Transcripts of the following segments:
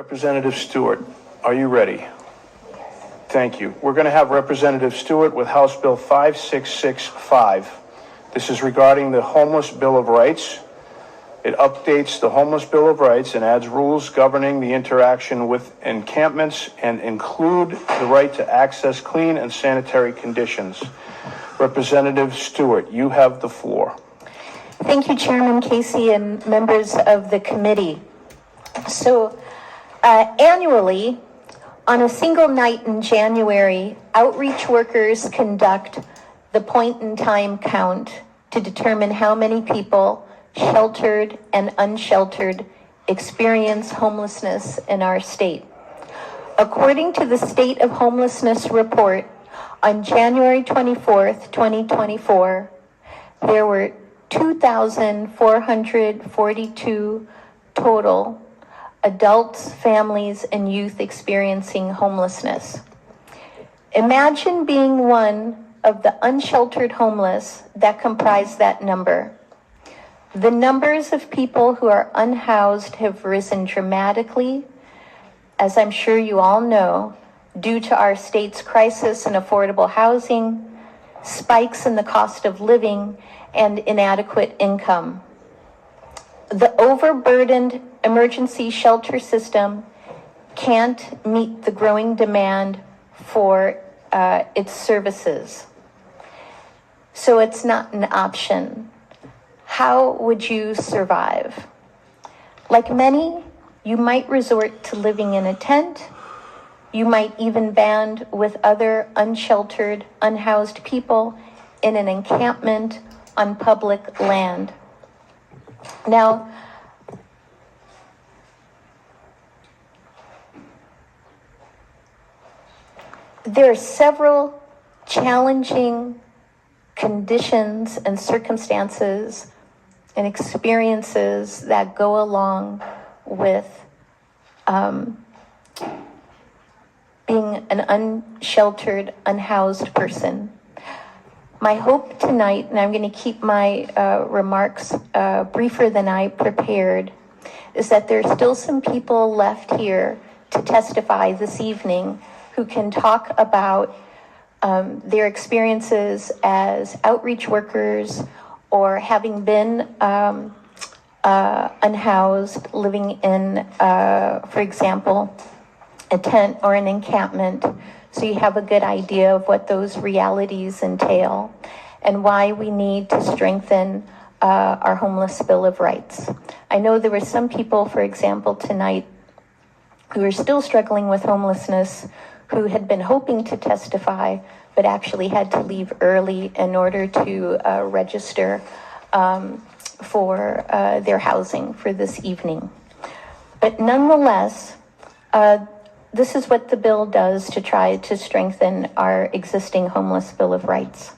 Representative Stewart, are you ready? Thank you. We're going to have Representative Stewart with House Bill 5665. This is regarding the Homeless Bill of Rights. It updates the Homeless Bill of Rights and adds rules governing the interaction with encampments and include the right to access clean and sanitary conditions. Representative Stewart, you have the floor. Thank you, Chairman Casey and members of the committee. So annually, on a single night in January, outreach workers conduct the point-in-time count to determine how many people, sheltered and unsheltered, experience homelessness in our state. According to the State of Homelessness Report, on January 24th, 2024, there were 2,442 total adults, families, and youth experiencing homelessness. Imagine being one of the unsheltered homeless that comprise that number. The numbers of people who are unhoused have risen dramatically, as I'm sure you all know, due to our state's crisis in affordable housing, spikes in the cost of living, and inadequate income. The overburdened emergency shelter system can't meet the growing demand for its services. So it's not an option. How would you survive? Like many, you might resort to living in a tent. You might even band with other unsheltered, unhoused people in an encampment on public land. Now, there are several challenging conditions and circumstances and experiences that go along with being an unsheltered, unhoused person. My hope tonight, and I'm going to keep my remarks briefer than I prepared, is that there's still some people left here to testify this evening who can talk about their experiences as outreach workers or having been unhoused, living in, for example, a tent or an encampment, so you have a good idea of what those realities entail and why we need to strengthen our Homeless Bill of Rights. I know there were some people, for example, tonight who are still struggling with homelessness, who had been hoping to testify, but actually had to leave early in order to register for their housing for this evening. But nonetheless, this is what the bill does to try to strengthen our existing Homeless Bill of Rights.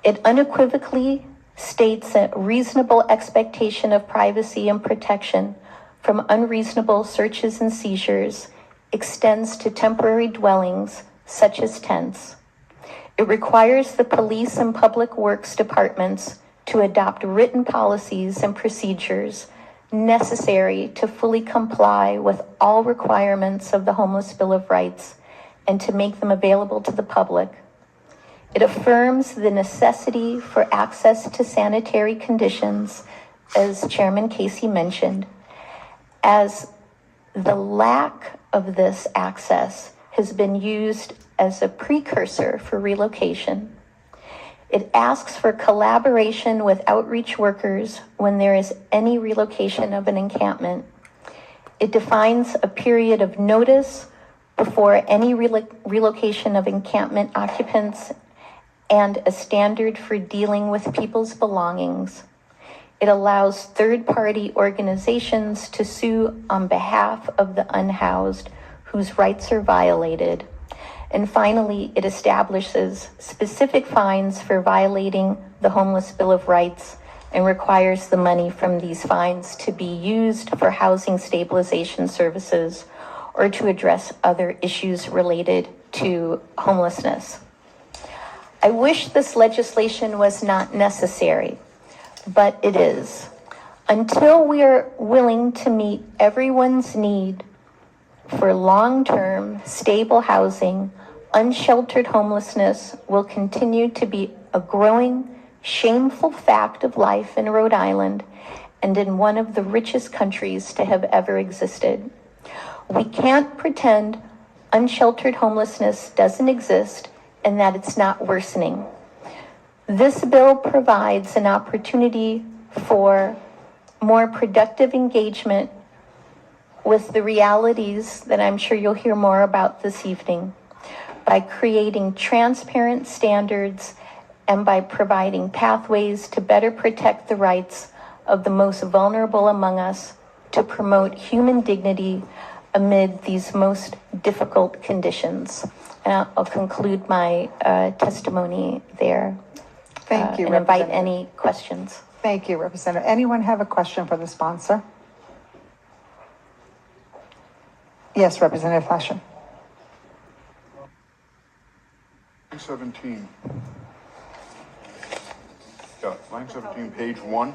It unequivocally states a reasonable expectation of privacy and protection from unreasonable searches and seizures extends to temporary dwellings such as tents. It requires the police and public works departments to adopt written policies and procedures necessary to fully comply with all requirements of the Homeless Bill of Rights and to make them available to the public. It affirms the necessity for access to sanitary conditions, as Chairman Casey mentioned, as the lack of this access has been used as a precursor for relocation. It asks for collaboration with outreach workers when there is any relocation of an encampment. It defines a period of notice before any relocation of encampment occupants and a standard for dealing with people's belongings. It allows third-party organizations to sue on behalf of the unhoused whose rights are violated. And finally, it establishes specific fines for violating the Homeless Bill of Rights and requires the money from these fines to be used for housing stabilization services or to address other issues related to homelessness. I wish this legislation was not necessary, but it is. Until we are willing to meet everyone's need for long-term, stable housing, unsheltered homelessness will continue to be a growing, shameful fact of life in Rhode Island and in one of the richest countries to have ever existed. We can't pretend unsheltered homelessness doesn't exist and that it's not worsening. This bill provides an opportunity for more productive engagement with the realities that I'm sure you'll hear more about this evening by creating transparent standards and by providing pathways to better protect the rights of the most vulnerable among us to promote human dignity amid these most difficult conditions. And I'll conclude my testimony there. Thank you, and invite Representative. any questions. Thank you, Representative. Anyone have a question for the sponsor? Yes, Representative Fleischer. 17. Yeah, line 17, page 1.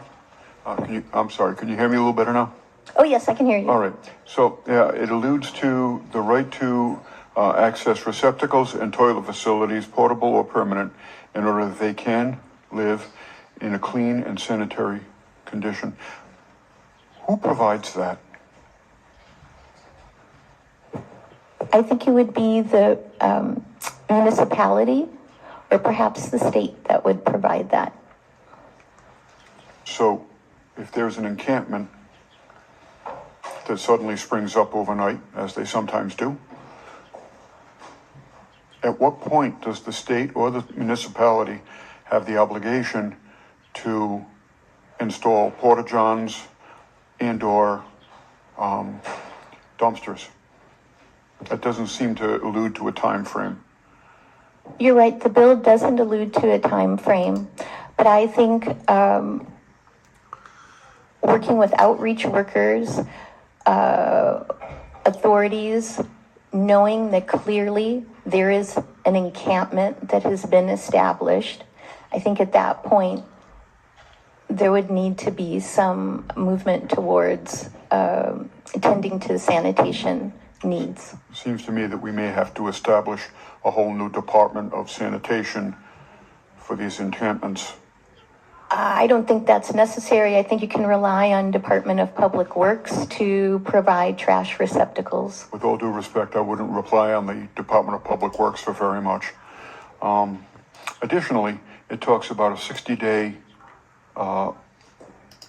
I'm sorry, can you hear me a little better now? Oh, yes, I can hear you. All right. So, yeah, it alludes to the right to access receptacles and toilet facilities, portable or permanent, in order that they can live in a clean and sanitary condition. Who provides that? I think it would be the municipality or perhaps the state that would provide that. So, if there's an encampment that suddenly springs up overnight, as they sometimes do, at what point does the state or the municipality have the obligation to install porta-johns and/or dumpsters? That doesn't seem to allude to a time frame. You're right, the bill doesn't allude to a time frame, but I think working with outreach workers, authorities, knowing that clearly there is an encampment that has been established, I think at that point there would need to be some movement towards attending to sanitation needs. It seems to me that we may have to establish a whole new department of sanitation for these encampments. I don't think that's necessary. I think you can rely on Department of Public Works to provide trash receptacles. With all due respect, I wouldn't rely on the Department of Public Works for very much. Additionally, it talks about a 60-day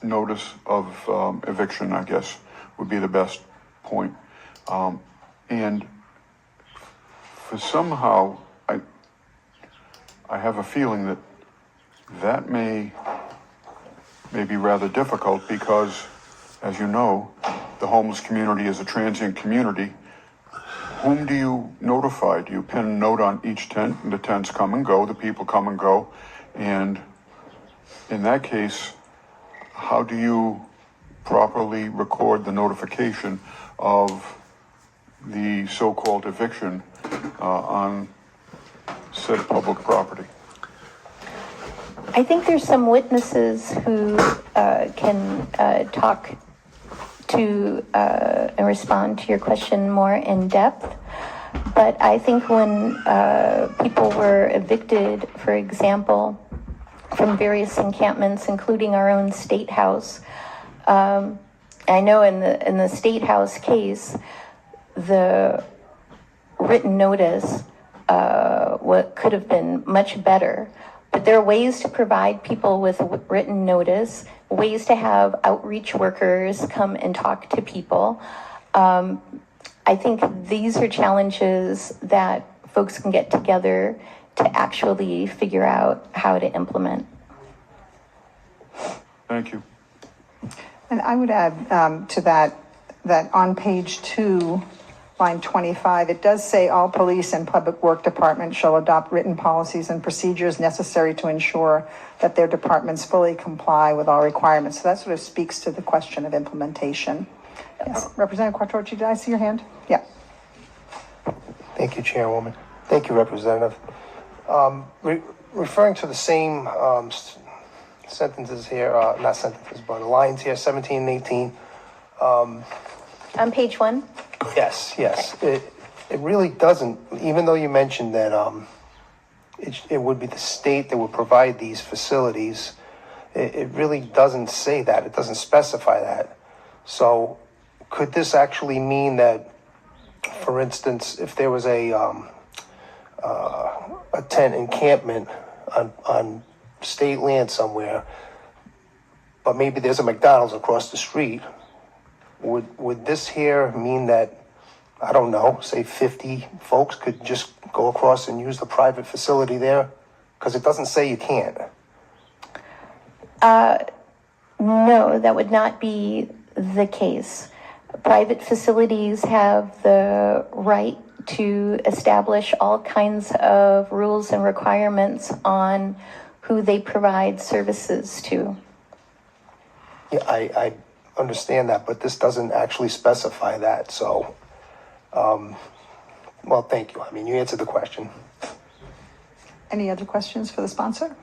notice of eviction, I guess, would be the best point. And for somehow, I have a feeling that that may be rather difficult because, as you know, the homeless community is a transient community. Whom do you notify? Do you pin a note on each tent, and the tents come and go, the people come and go? And in that case, how do you properly record the notification of the so-called eviction on said public property? I think there's some witnesses who can talk to and respond to your question more in depth. But I think when people were evicted, for example, from various encampments, including our own State House, I know in the State House case, the written notice what could have been much better. But there are ways to provide people with written notice, ways to have outreach workers come and talk to people. I think these are challenges that folks can get together to actually figure out how to implement. Thank you. And I would add to that on page 2, line 25, it does say all police and public work departments shall adopt written policies and procedures necessary to ensure that their departments fully comply with all requirements. So that sort of speaks to the question of implementation. Yes. Representative Quattrochi, did I see your hand? Yeah. Thank you, Chairwoman. Thank you, Representative. Referring to the same sentences here, not sentences, but lines here, 17 and 18. On page 1? Yes. It really doesn't, even though you mentioned that it would be the state that would provide these facilities, it really doesn't say that. It doesn't specify that. So could this actually mean that, for instance, if there was a tent encampment on state land somewhere, but maybe there's a McDonald's across the street, would this here mean that, I don't know, say 50 folks could just go across and use the private facility there? Because it doesn't say you can't. No, that would not be the case. Private facilities have the right to establish all kinds of rules and requirements on who they provide services to. Yeah, I understand that, but this doesn't actually specify that, so, well, thank you. I mean, you answered the question. Any other questions for the sponsor?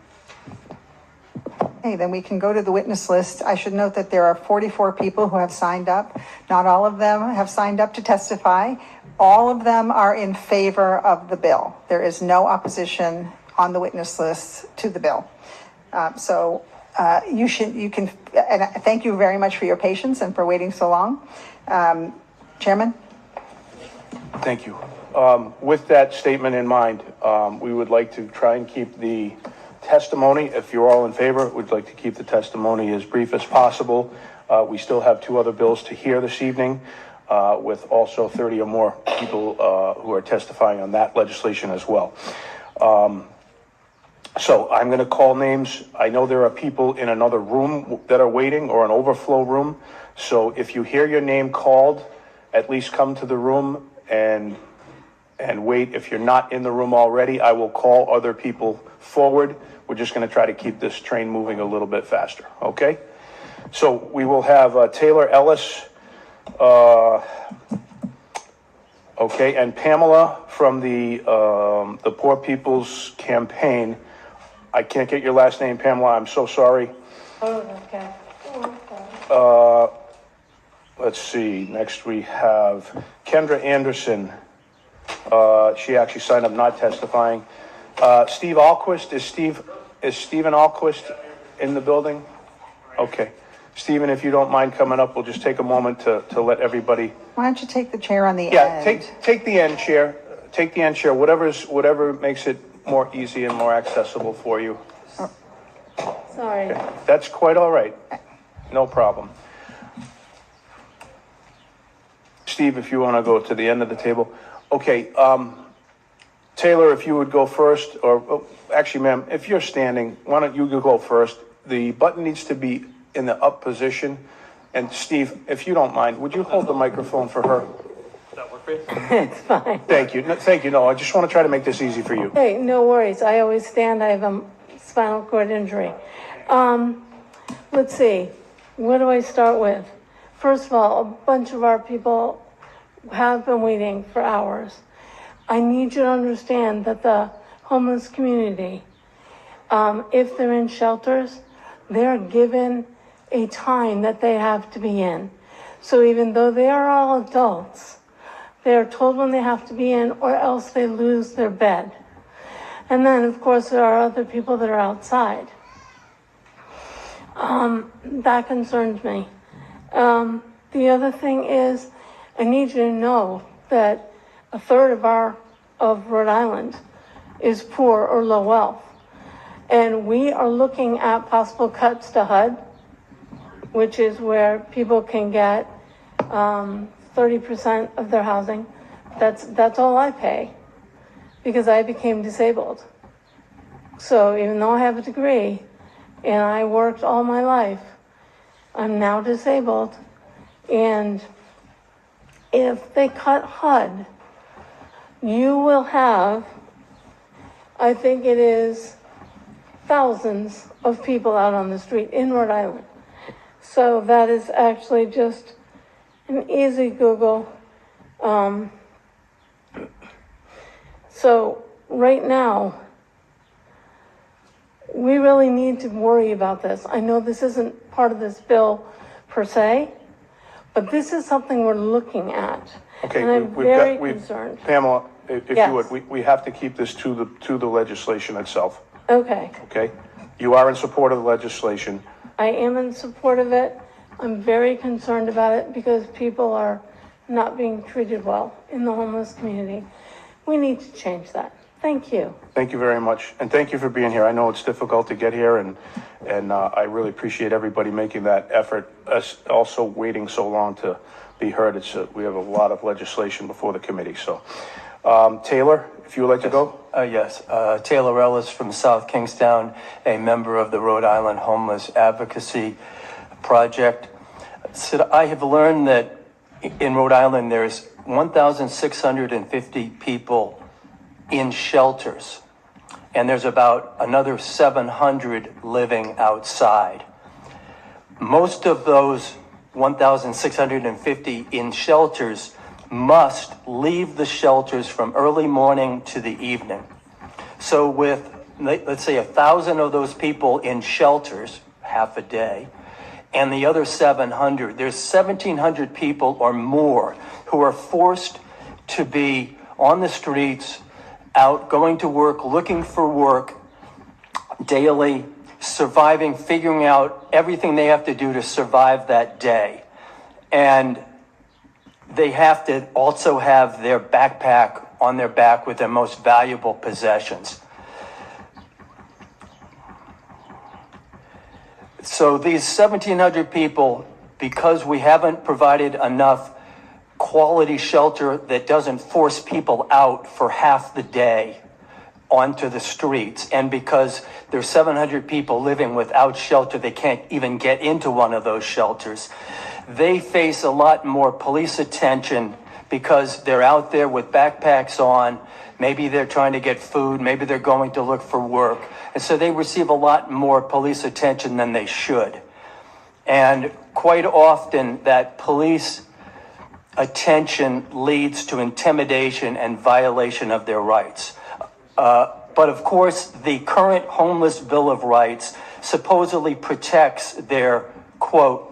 Okay, then we can go to the witness list. I should note that there are 44 people who have signed up. Not all of them have signed up to testify. All of them are in favor of the bill. There is no opposition on the witness list to the bill. You can, and thank you very much for your patience and for waiting so long. Chairman? Thank you. With that statement in mind, we would like to try and keep the testimony, if you're all in favor, we'd like to keep the testimony as brief as possible. We still have two other bills to hear this evening, with also 30 or more people who are testifying on that legislation as well. So I'm going to call names. I know there are people in another room that are waiting, or an overflow room. So if you hear your name called, at least come to the room and wait. If you're not in the room already, I will call other people forward. We're just going to try to keep this train moving a little bit faster, okay? So we will have Taylor Ellis, okay, and Pamela from the Poor People's Campaign. I can't get your last name, Pamela. I'm so sorry. Oh, okay. Let's see. Next we have Kendra Anderson. She actually signed up not testifying. Steve Alquist. Is Stephen Alquist in the building? Okay. Stephen, if you don't mind coming up, we'll just take a moment to let everybody. Why don't you take the chair on the end? Yeah, take the end chair. Take the end chair. Whatever makes it more easy and more accessible for you. Sorry. Okay. That's quite all right. No problem. Steve, if you want to go to the end of the table. Okay, Taylor, if you would go first, or actually, ma'am, if you're standing, why don't you go first? The button needs to be in the up position. And Steve, if you don't mind, would you hold the microphone for her? Does that work for you? It's fine. Thank you. No, thank you. No, I just want to try to make this easy for you. Hey, no worries. I always stand. I have a spinal cord injury. Let's see. Where do I start with? First of all, a bunch of our people have been waiting for hours. I need you to understand that the homeless community, if they're in shelters, they're given a time that they have to be in. So even though they are all adults, they're told when they have to be in, or else they lose their bed. And then, of course, there are other people that are outside. That concerns me. The other thing is, I need you to know that a third of Rhode Island is poor or low wealth. And we are looking at possible cuts to HUD, which is where people can get 30% of their housing. That's all I pay because I became disabled. So even though I have a degree and I worked all my life, I'm now disabled. And if they cut HUD, you will have, I think it is thousands of people out on the street in Rhode Island. So that is actually just an easy Google. So right now, we really need to worry about this. I know this isn't part of this bill per se, but this is something we're looking at. Okay, And I'm we've got- very we've- concerned. Pamela, if Yes. you would, we have to keep this to the legislation itself, Okay, okay? You are in support of the legislation. I am in support of it. I'm very concerned about it because people are not being treated well in the homeless community. We need to change that. Thank you. Thank you very much, and thank you for being here. I know it's difficult to get here, and I really appreciate everybody making that effort, us also waiting so long to be heard. We have a lot of legislation before the committee, so. Taylor, if you would like to go? Yes, Taylor Ellis from South Kingstown, a member of the Rhode Island Homeless Advocacy Project. So I have learned that in Rhode Island there's 1,650 people in shelters, and there's about another 700 living outside. Most of those 1,650 in shelters must leave the shelters from early morning to the evening. So with, let's say, 1,000 of those people in shelters, half a day, and the other 700, there's 1,700 people or more who are forced to be on the streets, out, going to work, looking for work daily, surviving, figuring out everything they have to do to survive that day. And they have to also have their backpack on their back with their most valuable possessions. So these 1,700 people, because we haven't provided enough quality shelter that doesn't force people out for half the day onto the streets, and because there's 700 people living without shelter, they can't even get into one of those shelters. They face a lot more police attention because they're out there with backpacks on. Maybe they're trying to get food. Maybe they're going to look for work. And so they receive a lot more police attention than they should. And quite often that police attention leads to intimidation and violation of their rights. But of course, the current Homeless Bill of Rights supposedly protects their, quote,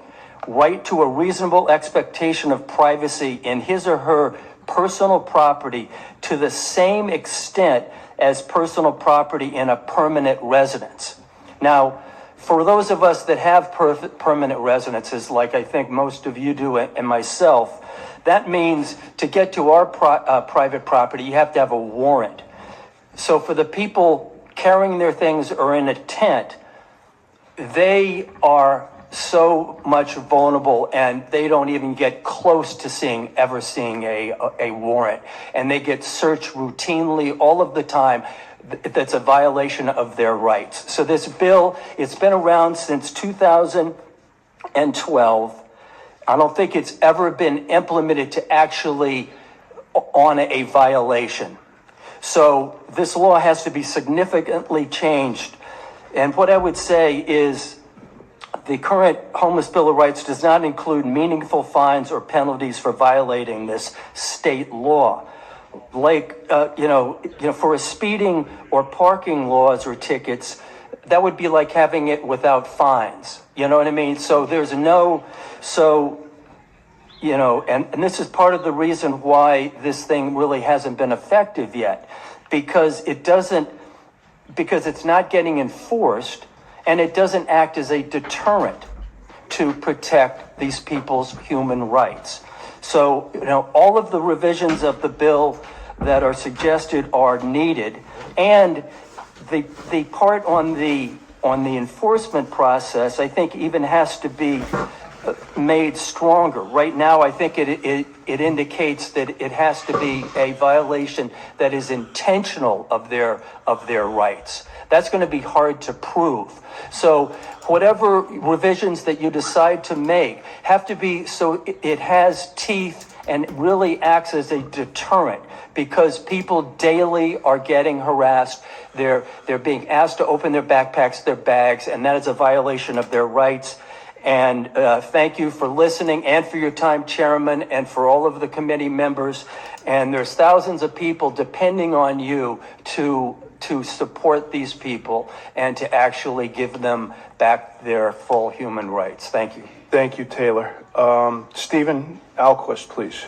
right to a reasonable expectation of privacy in his or her personal property to the same extent as personal property in a permanent residence. Now, for those of us that have permanent residences, like I think most of you do and myself, that means to get to our private property, you have to have a warrant. So for the people carrying their things or in a tent, they are so much vulnerable, and they don't even get close to ever seeing a warrant. And they get searched routinely all of the time. That's a violation of their rights. So this bill, it's been around since 2012. I don't think it's ever been implemented to actually on a violation. So this law has to be significantly changed. And what I would say is the current Homeless Bill of Rights does not include meaningful fines or penalties for violating this state law. Like, for a speeding or parking laws or tickets, that would be like having it without fines. You know what I mean? So there's no, and this is part of the reason why this thing really hasn't been effective yet, because it's not getting enforced, and it doesn't act as a deterrent to protect these people's human rights. So, all of the revisions of the bill that are suggested are needed, and the part on the enforcement process, I think, even has to be made stronger. Right now, I think it indicates that it has to be a violation that is intentional of their rights. That's going to be hard to prove. So whatever revisions that you decide to make have to be so it has teeth and really acts as a deterrent, because people daily are getting harassed. They're being asked to open their backpacks, their bags, and that is a violation of their rights. And thank you for listening and for your time, Chairman, and for all of the committee members. And there's thousands of people depending on you to support these people and to actually give them back their full human rights. Thank you. Thank you, Taylor. Stephen Alquist, please.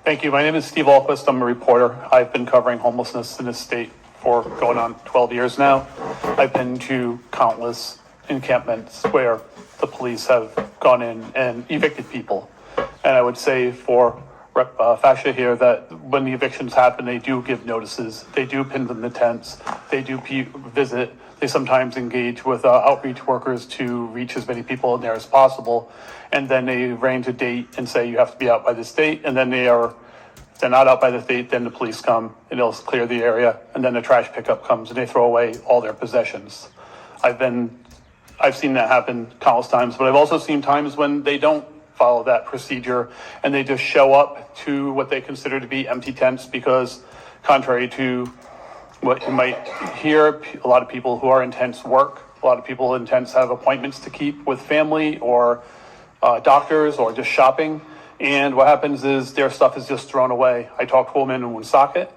Thank you. My name is Steve Alquist. I'm a reporter. I've been covering homelessness in this state for going on 12 years now. I've been to countless encampments where the police have gone in and evicted people. And I would say for Rep. Fascia here that when the evictions happen, they do give notices. They do pin them in the tents. They do visit. They sometimes engage with outreach workers to reach as many people in there as possible. And then they arrange a date and say you have to be out by this date. And then if they're not out by this date, then the police come and they'll clear the area. And then the trash pickup comes and they throw away all their possessions. I've seen that happen countless times, but I've also seen times when they don't follow that procedure and they just show up to what they consider to be empty tents because contrary to what you might hear, a lot of people who are in tents work. A lot of people in tents have appointments to keep with family or doctors or just shopping. And what happens is their stuff is just thrown away. I talked to a woman in Woonsocket,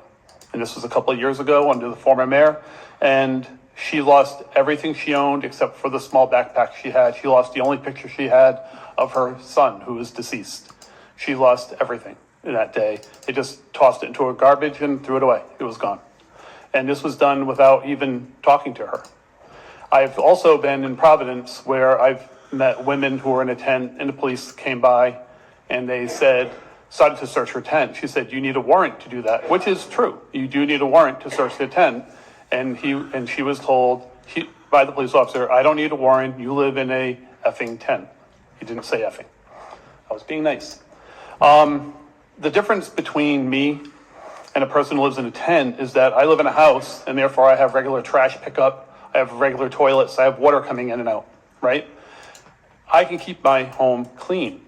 and this was a couple of years ago under the former mayor, and she lost everything she owned except for the small backpack she had. She lost the only picture she had of her son who was deceased. She lost everything in that day. They just tossed it into a garbage and threw it away. It was gone. And this was done without even talking to her. I've also been in Providence where I've met women who were in a tent and the police came by and they started to search her tent. She said, you need a warrant to do that, which is true. You do need a warrant to search the tent. And she was told by the police officer, I don't need a warrant. You live in a effing tent. He didn't say effing. I was being nice. The difference between me and a person who lives in a tent is that I live in a house and therefore I have regular trash pickup. I have regular toilets. I have water coming in and out, right? I can keep my home clean.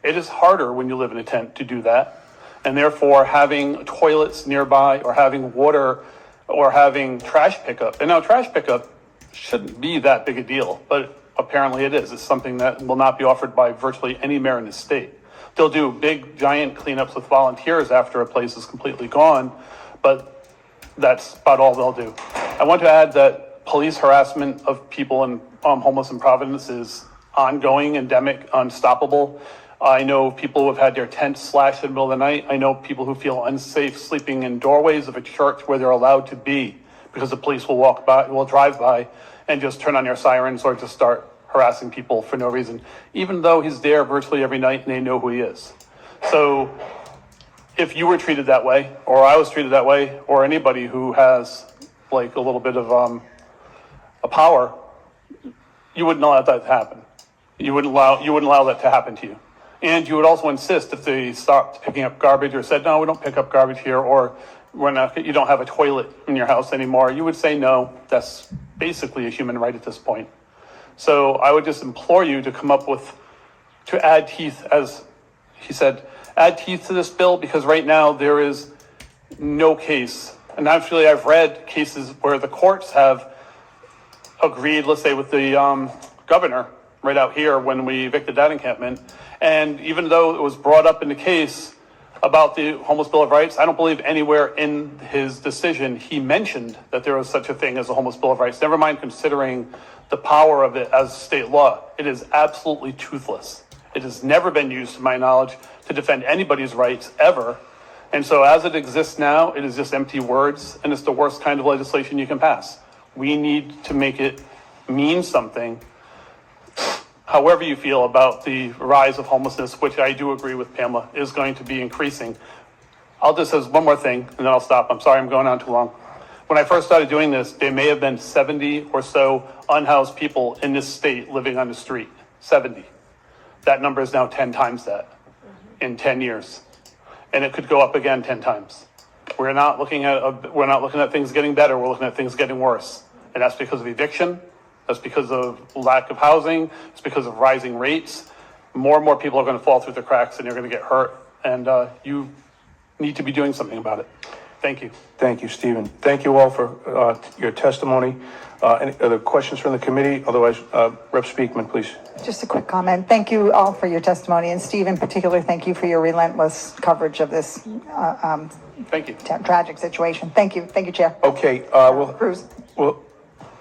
It is harder when you live in a tent to do that. And therefore having toilets nearby or having water or having trash pickup. And now trash pickup shouldn't be that big a deal, but apparently it is. It's something that will not be offered by virtually any mayor in the state. They'll do big, giant cleanups with volunteers after a place is completely gone, but that's about all they'll do. I want to add that police harassment of people in homeless in Providence is ongoing, endemic, unstoppable. I know people who have had their tents slashed in the middle of the night. I know people who feel unsafe sleeping in doorways of a church where they're allowed to be because the police will drive by and just turn on their sirens or just start harassing people for no reason, even though he's there virtually every night and they know who he is. So if you were treated that way, or I was treated that way, or anybody who has like a little bit of a power, you wouldn't allow that to happen. You wouldn't allow that to happen to you. And you would also insist if they stopped picking up garbage or said, no, we don't pick up garbage here, or you don't have a toilet in your house anymore, you would say, no, that's basically a human right at this point. So I would just implore you to come up to add teeth, as he said, add teeth to this bill, because right now there is no case. And actually I've read cases where the courts have agreed, let's say with the governor right out here when we evicted that encampment. And even though it was brought up in the case about the Homeless Bill of Rights, I don't believe anywhere in his decision he mentioned that there was such a thing as a Homeless Bill of Rights, never mind considering the power of it as state law. It is absolutely toothless. It has never been used, to my knowledge, to defend anybody's rights ever. And so as it exists now, it is just empty words, and it's the worst kind of legislation you can pass. We need to make it mean something. However you feel about the rise of homelessness, which I do agree with Pamela, is going to be increasing. I'll just say one more thing, and then I'll stop. I'm sorry I'm going on too long. When I first started doing this, there may have been 70 or so unhoused people in this state living on the street. 70. That number is now 10 times that in 10 years. And it could go up again 10 times. We're not looking at things getting better, we're looking at things getting worse. And that's because of eviction. That's because of lack of housing. It's because of rising rates. More and more people are going to fall through the cracks and they're going to get hurt. And you need to be doing something about it. Thank you. Thank you, Stephen. Thank you all for your testimony. Any other questions from the committee? Otherwise, Rep. Speakman, please. Just a quick comment. Thank you all for your testimony, and Steve in particular, thank you for your relentless coverage of this Thank you. tragic situation. Thank you, Chair. Okay, Cruz.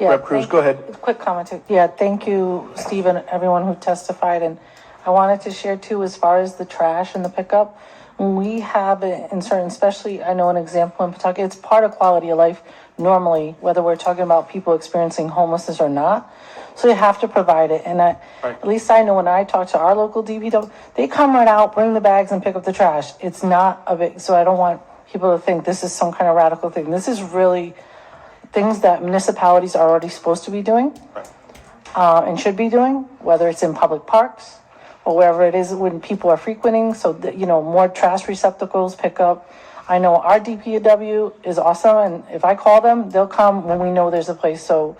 Rep. Cruz, go ahead. Quick comment. Yeah, thank you, Steve, and everyone who testified. And I wanted to share too, as far as the trash and the pickup, we have it in certain, especially, I know an example in Pawtucket, it's part of quality of life normally, whether we're talking about people experiencing homelessness or not. So you have to provide it. And at least I know when I talk to our local DPW, they come right out, bring the bags and pick up the trash. It's not a big, so I don't want people to think this is some kind of radical thing. This is really things that municipalities are already supposed to be doing and should be doing, whether it's in public parks or wherever it is when people are frequenting. So, that, more trash receptacles pick up. I know our DPW is awesome, and if I call them, they'll come when we know there's a place. So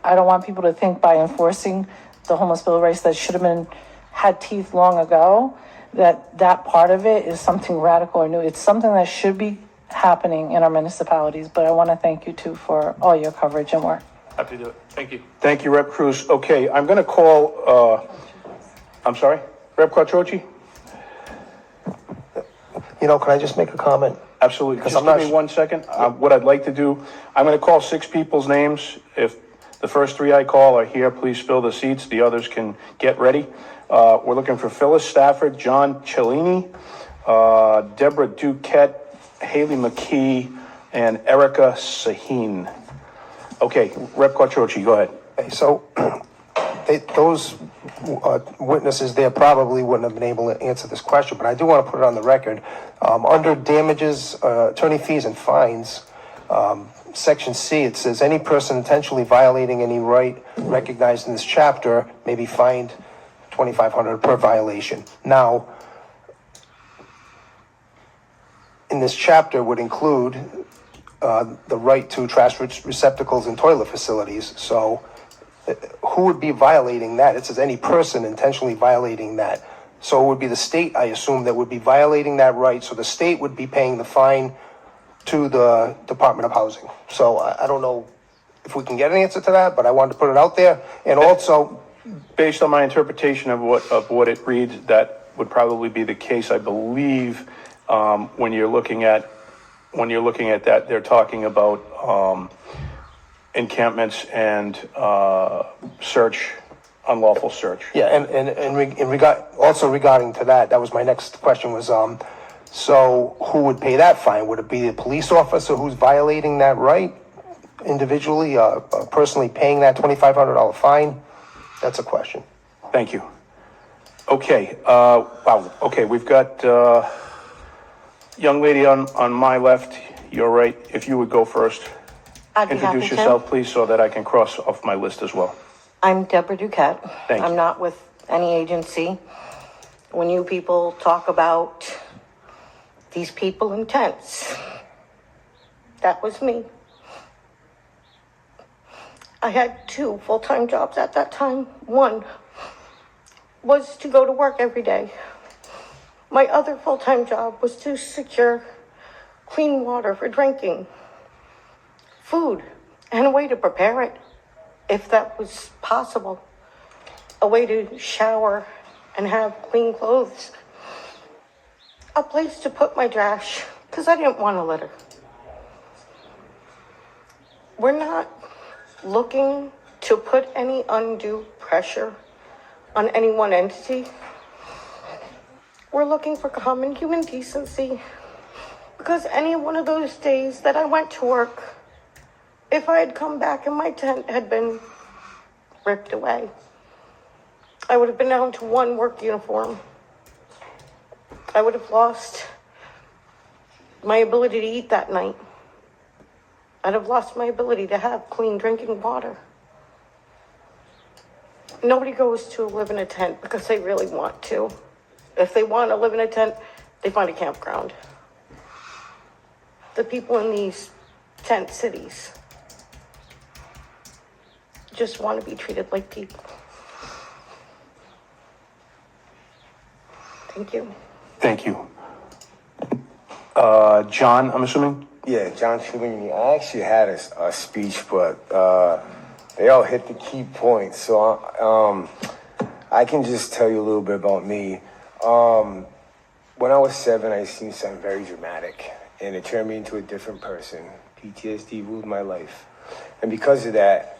I don't want people to think by enforcing the homeless bill of rights that should have had teeth long ago, that part of it is something radical or new. It's something that should be happening in our municipalities. But I want to thank you too for all your coverage and work. Happy to do it. Thank you. Thank you, Rep. Cruz. Okay, I'm going to call, I'm sorry, Rep. Quattrochi? Can I just make a comment? Absolutely. 'Cause Just I'm not give me 1 second. What I'd like to do, I'm going to call 6 people's names. If the first 3 I call are here, please fill the seats. The others can get ready. We're looking for Phyllis Stafford, John Cellini, Deborah Duquette, Haley McKee, and Erica Sahin. Okay, Rep. Quattrochi, go ahead. Okay, so those witnesses there probably wouldn't have been able to answer this question, but I do want to put it on the record. Under damages, attorney fees and fines, Section C, it says any person intentionally violating any right recognized in this chapter may be fined $2,500 per violation. Now, in this chapter would include the right to trash receptacles and toilet facilities. So who would be violating that? It says any person intentionally violating that. So it would be the state, I assume, that would be violating that right. So the state would be paying the fine to the Department of Housing. So I don't know if we can get an answer to that, but I wanted to put it out there. And also, Based on my interpretation of what it reads, that would probably be the case. I believe when you're looking at that, they're talking about encampments and unlawful search. yeah, and regarding to that, that was my next question was, so who would pay that fine? Would it be the police officer who's violating that right individually, personally paying that $2,500 fine? That's a question. Thank you. Okay, wow, okay, we've got young lady on my left, your right, if you would go first. I'd be happy Introduce to. yourself, please, so that I can cross off my list as well. I'm Deborah Duquette. Thank you. I'm not with any agency. When you people talk about these people in tents, that was me. I had 2 full-time jobs at that time. One was to go to work every day. My other full-time job was to secure clean water for drinking, food, and a way to prepare it, if that was possible. A way to shower and have clean clothes. A place to put my trash, because I didn't want to litter. We're not looking to put any undue pressure on any one entity. We're looking for common human decency, because any one of those days that I went to work, if I had come back and my tent had been ripped away, I would have been down to 1 work uniform. I would have lost my ability to eat that night. I'd have lost my ability to have clean drinking water. Nobody goes to live in a tent because they really want to. If they want to live in a tent, they find a campground. The people in these tent cities just want to be treated like people. Thank you. Thank you. John, I'm assuming? Yeah, John Cellini. I actually had a speech, but they all hit the key points. So I can just tell you a little bit about me. When I was 7, I seen something very dramatic, and it turned me into a different person. PTSD ruled my life. And because of that,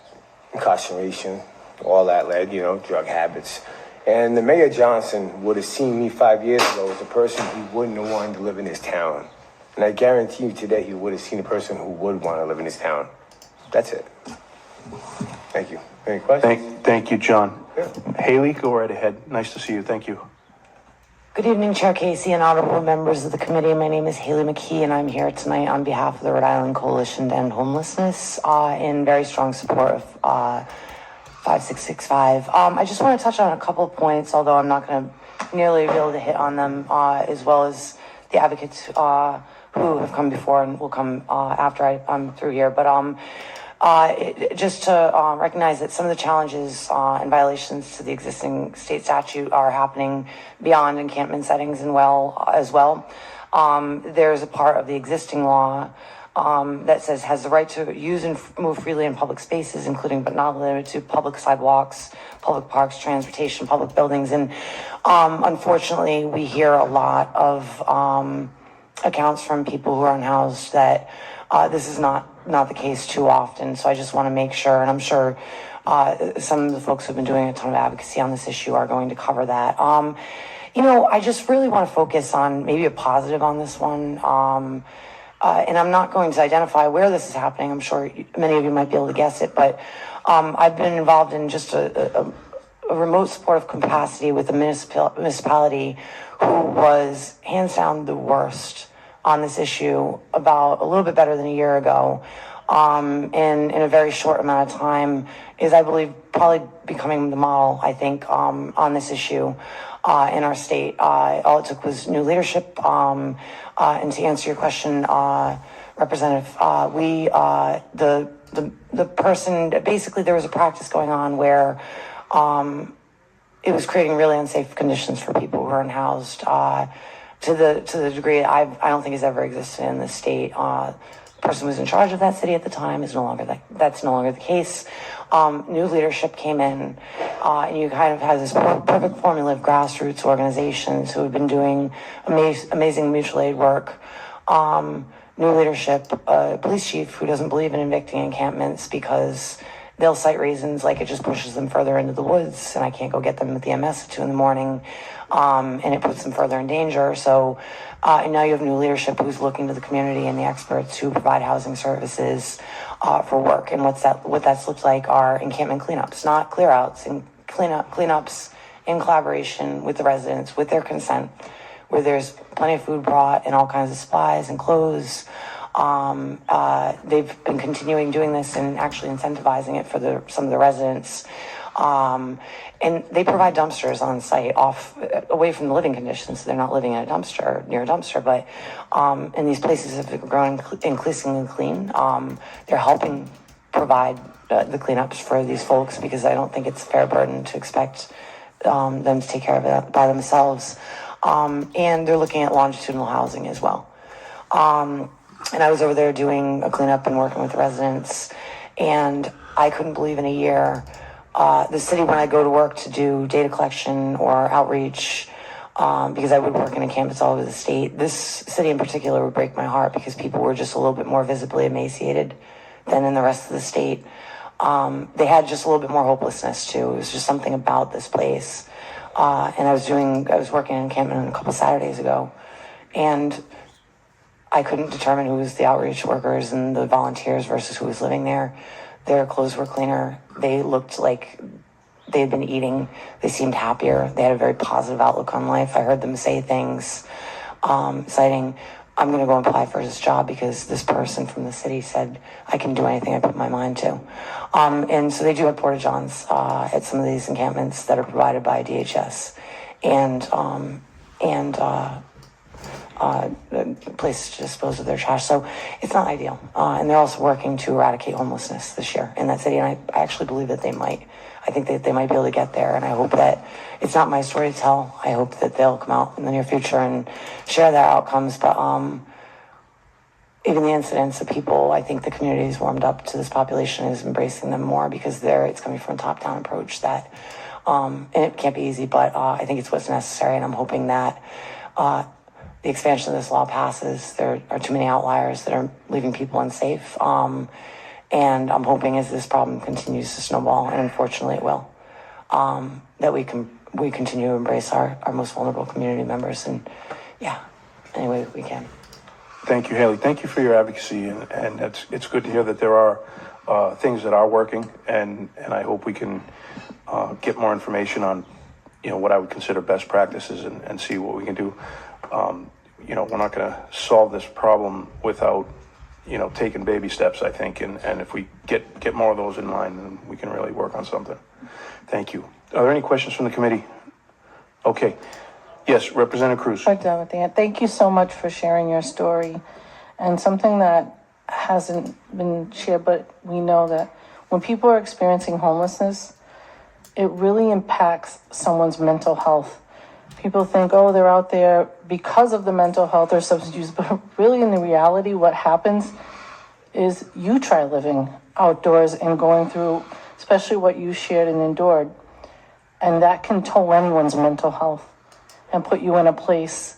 incarceration, all that led, drug habits. And the Mayor Johnson would have seen me 5 years ago as a person he wouldn't have wanted to live in his town. And I guarantee you today he would have seen a person who would want to live in his town. That's it. Thank you. Any questions? Thank you, John. Yeah. Haley, go right ahead. Nice to see you. Thank you. Good evening, Chair Casey and honorable members of the committee. My name is Haley McKee, and I'm here tonight on behalf of the Rhode Island Coalition to End Homelessness in very strong support of 5665. I just want to touch on a couple of points, although I'm not going to nearly be able to hit on them, as well as the advocates who have come before and will come after I'm through here. But just to recognize that some of the challenges and violations to the existing state statute are happening beyond encampment settings as well. There's a part of the existing law that says has the right to use and move freely in public spaces, including but not limited to public sidewalks, public parks, transportation, public buildings. And unfortunately, we hear a lot of accounts from people who are unhoused that this is not the case too often. So I just want to make sure, and I'm sure some of the folks who've been doing a ton of advocacy on this issue are going to cover that. I just really want to focus on maybe a positive on this one. And I'm not going to identify where this is happening. I'm sure many of you might be able to guess it, but I've been involved in just a remote supportive capacity with a municipality who was hands down the worst on this issue about a little bit better than a year ago. And in a very short amount of time is, I believe, probably becoming the model, I think, on this issue in our state. All it took was new leadership. And to answer your question, Representative, the person, basically there was a practice going on where it was creating really unsafe conditions for people who were unhoused to the degree I don't think has ever existed in the state. The person who was in charge of that city at the time is that's no longer the case. New leadership came in, and you kind of had this perfect formula of grassroots organizations who have been doing amazing mutual aid work. New leadership, a police chief who doesn't believe in evicting encampments because they'll cite reasons like it just pushes them further into the woods and I can't go get them with the MS at 2 a.m. And it puts them further in danger. So, and now you have new leadership who's looking to the community and the experts who provide housing services for work. And what that's looked like are encampment cleanups, not clear outs, and cleanups in collaboration with the residents, with their consent, where there's plenty of food brought and all kinds of supplies and clothes. They've been continuing doing this and actually incentivizing it for some of the residents. And they provide dumpsters on site away from the living conditions. So they're not living in a dumpster, near a dumpster, but, and these places have grown increasingly clean. They're helping provide the cleanups for these folks because I don't think it's a fair burden to expect them to take care of it by themselves. And they're looking at longitudinal housing as well. And I was over there doing a cleanup and working with the residents, and I couldn't believe in a year, the city, when I go to work to do data collection or outreach, because I would work in encampments all over the state, this city in particular would break my heart because people were just a little bit more visibly emaciated than in the rest of the state. They had just a little bit more hopelessness too. It was just something about this place. And I was working in encampment a couple Saturdays ago, and I couldn't determine who was the outreach workers and the volunteers versus who was living there. Their clothes were cleaner. They looked like they had been eating. They seemed happier. They had a very positive outlook on life. I heard them say things, citing, I'm going to go apply for this job because this person from the city said I can do anything I put my mind to. And so they do have porta-johns at some of these encampments that are provided by DHS. And places to dispose of their trash. So it's not ideal. And they're also working to eradicate homelessness this year in that city. And I actually believe that they might. I think that they might be able to get there. And I hope that it's not my story to tell. I hope that they'll come out in the near future and share their outcomes. But even the incidents of people, I think the community is warmed up to this population, is embracing them more because it's coming from a top-down approach that, and it can't be easy, but I think it's what's necessary. And I'm hoping that the expansion of this law passes. There are too many outliers that are leaving people unsafe. And I'm hoping as this problem continues to snowball, and unfortunately it will, that we can we continue to embrace our most vulnerable community members, and yeah, any way we can. Thank you, Haley. Thank you for your advocacy, and it's good to hear that there are things that are working, and I hope we can get more information on, what I would consider best practices and see what we can do. We're not going to solve this problem without, taking baby steps, I think, and if we get more of those in mind, then we can really work on something. Thank you. Are there any questions from the committee? Okay. Yes, Representative Cruz. Right down at the end. Thank you so much for sharing your story. And something that hasn't been shared, but we know that when people are experiencing homelessness, it really impacts someone's mental health. People think, oh, they're out there because of the mental health or substance use, but really in the reality, what happens is you try living outdoors and going through, especially what you shared and endured, and that can toll anyone's mental health and put you in a place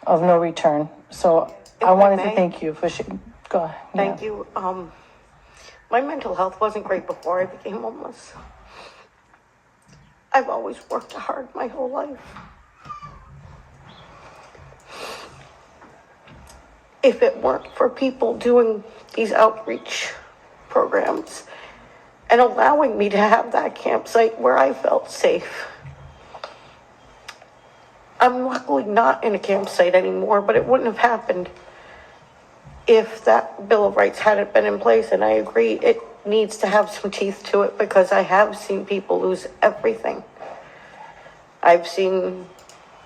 of no return. So If I wanted I to may. thank you for go ahead. Thank Yeah. you. My mental health wasn't great before I became homeless. I've always worked hard my whole life. If it weren't for people doing these outreach programs and allowing me to have that campsite where I felt safe. I'm luckily not in a campsite anymore, but it wouldn't have happened if that Bill of Rights hadn't been in place. And I agree, it needs to have some teeth to it because I have seen people lose everything. I've seen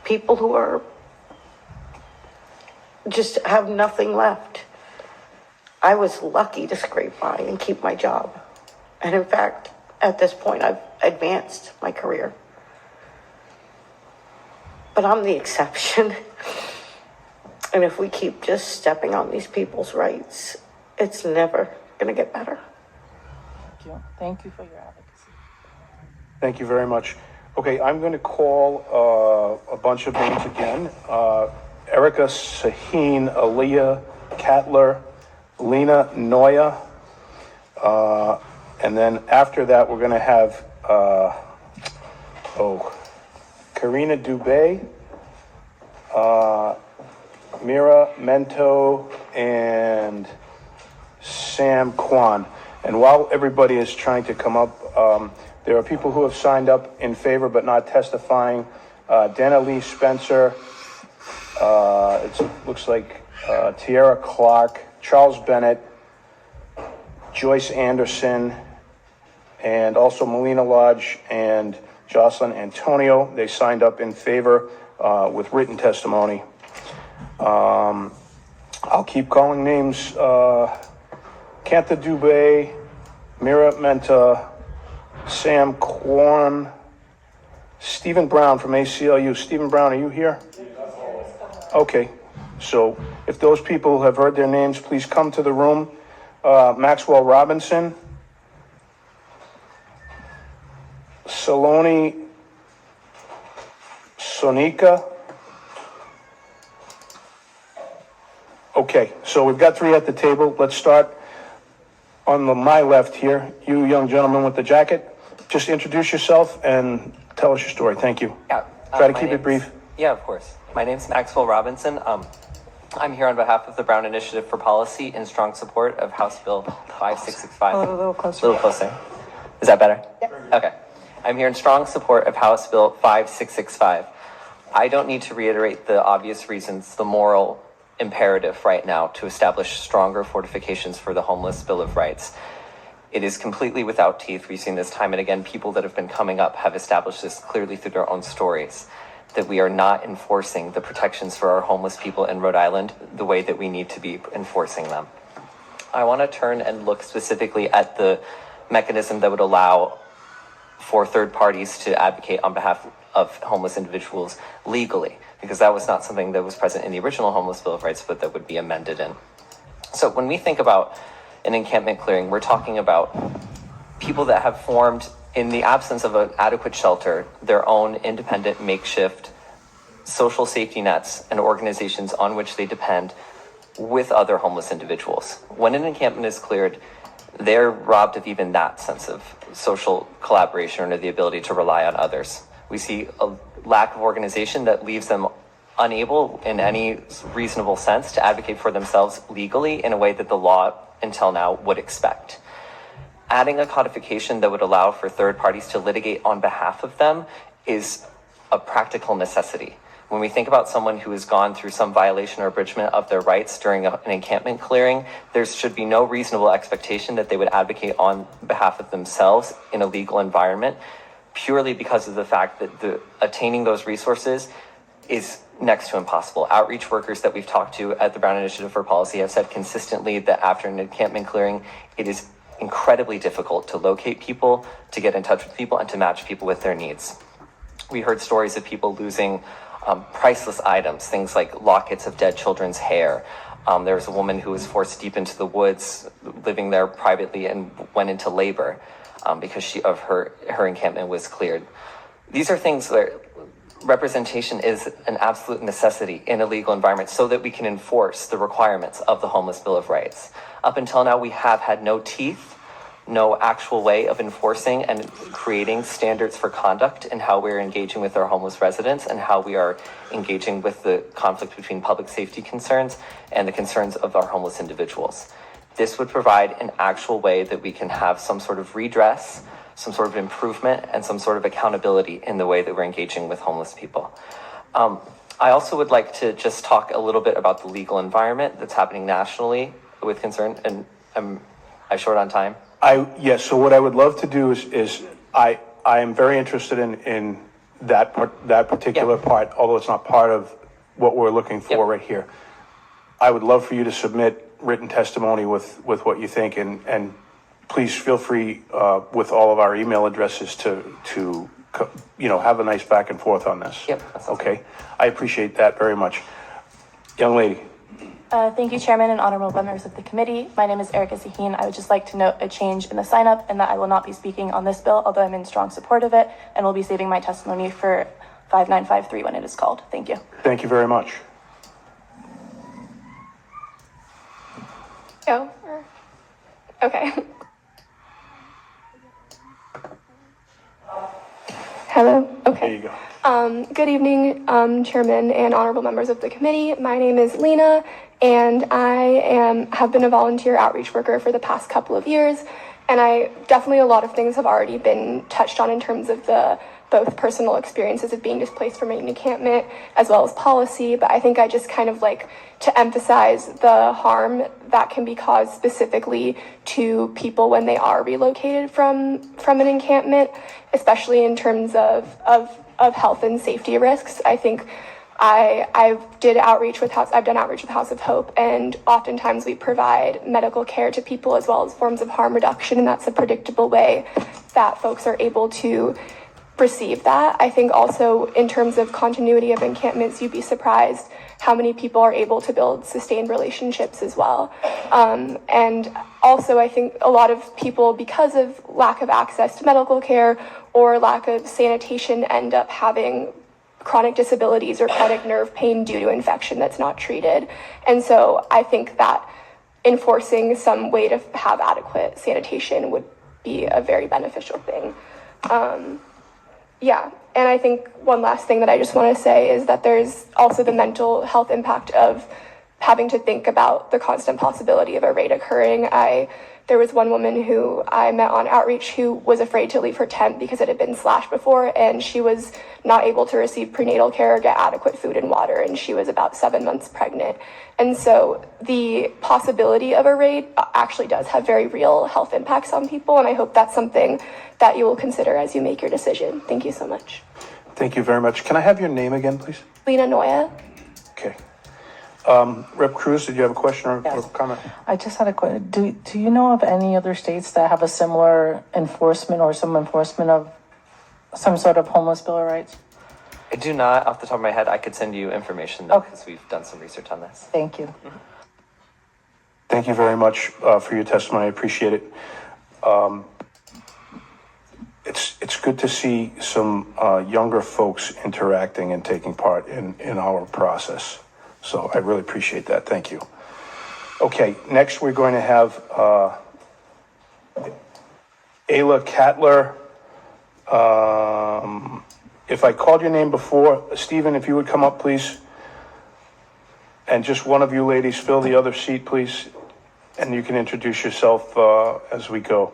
people who are just have nothing left. I was lucky to scrape by and keep my job. And in fact, at this point, I've advanced my career. But I'm the exception. And if we keep just stepping on these people's rights, it's never going to get better. Thank you. Thank you for your advocacy. Thank you very much. Okay, I'm going to call a bunch of names again. Erica Sahin, Aaliyah Katler, Lena Noya, and then after that we're going to have Karina Dubé, Mira Mento, and Sam Kwan. And while everybody is trying to come up, there are people who have signed up in favor but not testifying. Dana Lee Spencer, it looks like Tiara Clark, Charles Bennett, Joyce Anderson, and also Melina Lodge and Jocelyn Antonio. They signed up in favor with written testimony. I'll keep calling names. Kantha Dubé, Mira Menta, Sam Kwan, Stephen Brown from ACLU. Stephen Brown, are you here? Okay, so if those people have heard their names, please come to the room. Maxwell Robinson, Saloni Sonika. Okay, so we've got three at the table. Let's start on my left here. You young gentleman with the jacket, just introduce yourself and tell us your story. Thank you. Yeah. Try to keep it brief. Yeah, of course. My name's Maxwell Robinson. I'm here on behalf of the Brown Initiative for Policy in strong support of House Bill 5665. A little closer. A little closer. Is that better? Yep. Okay. I'm here in strong support of House Bill 5665. I don't need to reiterate the obvious reasons, the moral imperative right now to establish stronger fortifications for the homeless Bill of Rights. It is completely without teeth. We've seen this time and again. People that have been coming up have established this clearly through their own stories, that we are not enforcing the protections for our homeless people in Rhode Island the way that we need to be enforcing them. I want to turn and look specifically at the mechanism that would allow for third parties to advocate on behalf of homeless individuals legally, because that was not something that was present in the original Homeless Bill of Rights, but that would be amended in. So when we think about an encampment clearing, we're talking about people that have formed, in the absence of an adequate shelter, their own independent makeshift social safety nets and organizations on which they depend with other homeless individuals. When an encampment is cleared, they're robbed of even that sense of social collaboration or the ability to rely on others. We see a lack of organization that leaves them unable in any reasonable sense to advocate for themselves legally in a way that the law until now would expect. Adding a codification that would allow for third parties to litigate on behalf of them is a practical necessity. When we think about someone who has gone through some violation or abridgment of their rights during an encampment clearing, there should be no reasonable expectation that they would advocate on behalf of themselves in a legal environment, purely because of the fact that attaining those resources is next to impossible. Outreach workers that we've talked to at the Brown Initiative for Policy have said consistently that after an encampment clearing, it is incredibly difficult to locate people, to get in touch with people, and to match people with their needs. We heard stories of people losing priceless items, things like lockets of dead children's hair. There was a woman who was forced deep into the woods, living there privately, and went into labor because her encampment was cleared. These are things where representation is an absolute necessity in a legal environment so that we can enforce the requirements of the Homeless Bill of Rights. Up until now, we have had no teeth, no actual way of enforcing and creating standards for conduct and how we're engaging with our homeless residents and how we are engaging with the conflict between public safety concerns and the concerns of our homeless individuals. This would provide an actual way that we can have some sort of redress, some sort of improvement, and some sort of accountability in the way that we're engaging with homeless people. I also would like to just talk a little bit about the legal environment that's happening nationally with concern, and am I short on time? Yes, so what I would love to do is I am very interested in that particular part, although it's not part of what we're looking for right here. I would love for you to submit written testimony with what you think, and please feel free with all of our email addresses to have a nice back and forth on this. Yep. Okay, I appreciate that very much. Young lady. Thank you, Chairman and honorable members of the committee. My name is Erica Sahin. I would just like to note a change in the sign-up and that I will not be speaking on this bill, although I'm in strong support of it, and will be saving my testimony for 5953 when it is called. Thank you. Thank you very much. Oh, okay. Hello? Okay. There you go. Good evening, Chairman and honorable members of the committee. My name is Lena, and I have been a volunteer outreach worker for the past couple of years. And a lot of things have already been touched on in terms of both personal experiences of being displaced from an encampment as well as policy. But I think I just kind of like to emphasize the harm that can be caused specifically to people when they are relocated from an encampment, especially in terms of health and safety risks. I think I've done outreach with House of Hope, and oftentimes we provide medical care to people as well as forms of harm reduction, and that's a predictable way that folks are able to receive that. I think also in terms of continuity of encampments, you'd be surprised how many people are able to build sustained relationships as well. And also I think a lot of people, because of lack of access to medical care or lack of sanitation, end up having chronic disabilities or chronic nerve pain due to infection that's not treated. And so I think that enforcing some way to have adequate sanitation would be a very beneficial thing. And I think one last thing that I just want to say is that there's also the mental health impact of having to think about the constant possibility of a raid occurring. There was one woman who I met on outreach who was afraid to leave her tent because it had been slashed before, and she was not able to receive prenatal care or get adequate food and water, and she was about 7 months pregnant. And so the possibility of a raid actually does have very real health impacts on people, and I hope that's something that you will consider as you make your decision. Thank you so much. Thank you very much. Can I have your name again, please? Lena Noya. Okay. Rep. Cruz, did you have a question or comment? I just had a question. Do you know of any other states that have a similar enforcement or some enforcement of some sort of homeless bill of rights? I do not, off the top of my head. I could send you information though, because we've done some research on this. Thank you. Mm-hmm. Thank you very much for your testimony. I appreciate it. It's good to see some younger folks interacting and taking part in our process. So I really appreciate that. Thank you. Okay, next we're going to have Ayla Cattler If I called your name before, Stephen, if you would come up, please. And just one of you ladies fill the other seat, please. And you can introduce yourself as we go.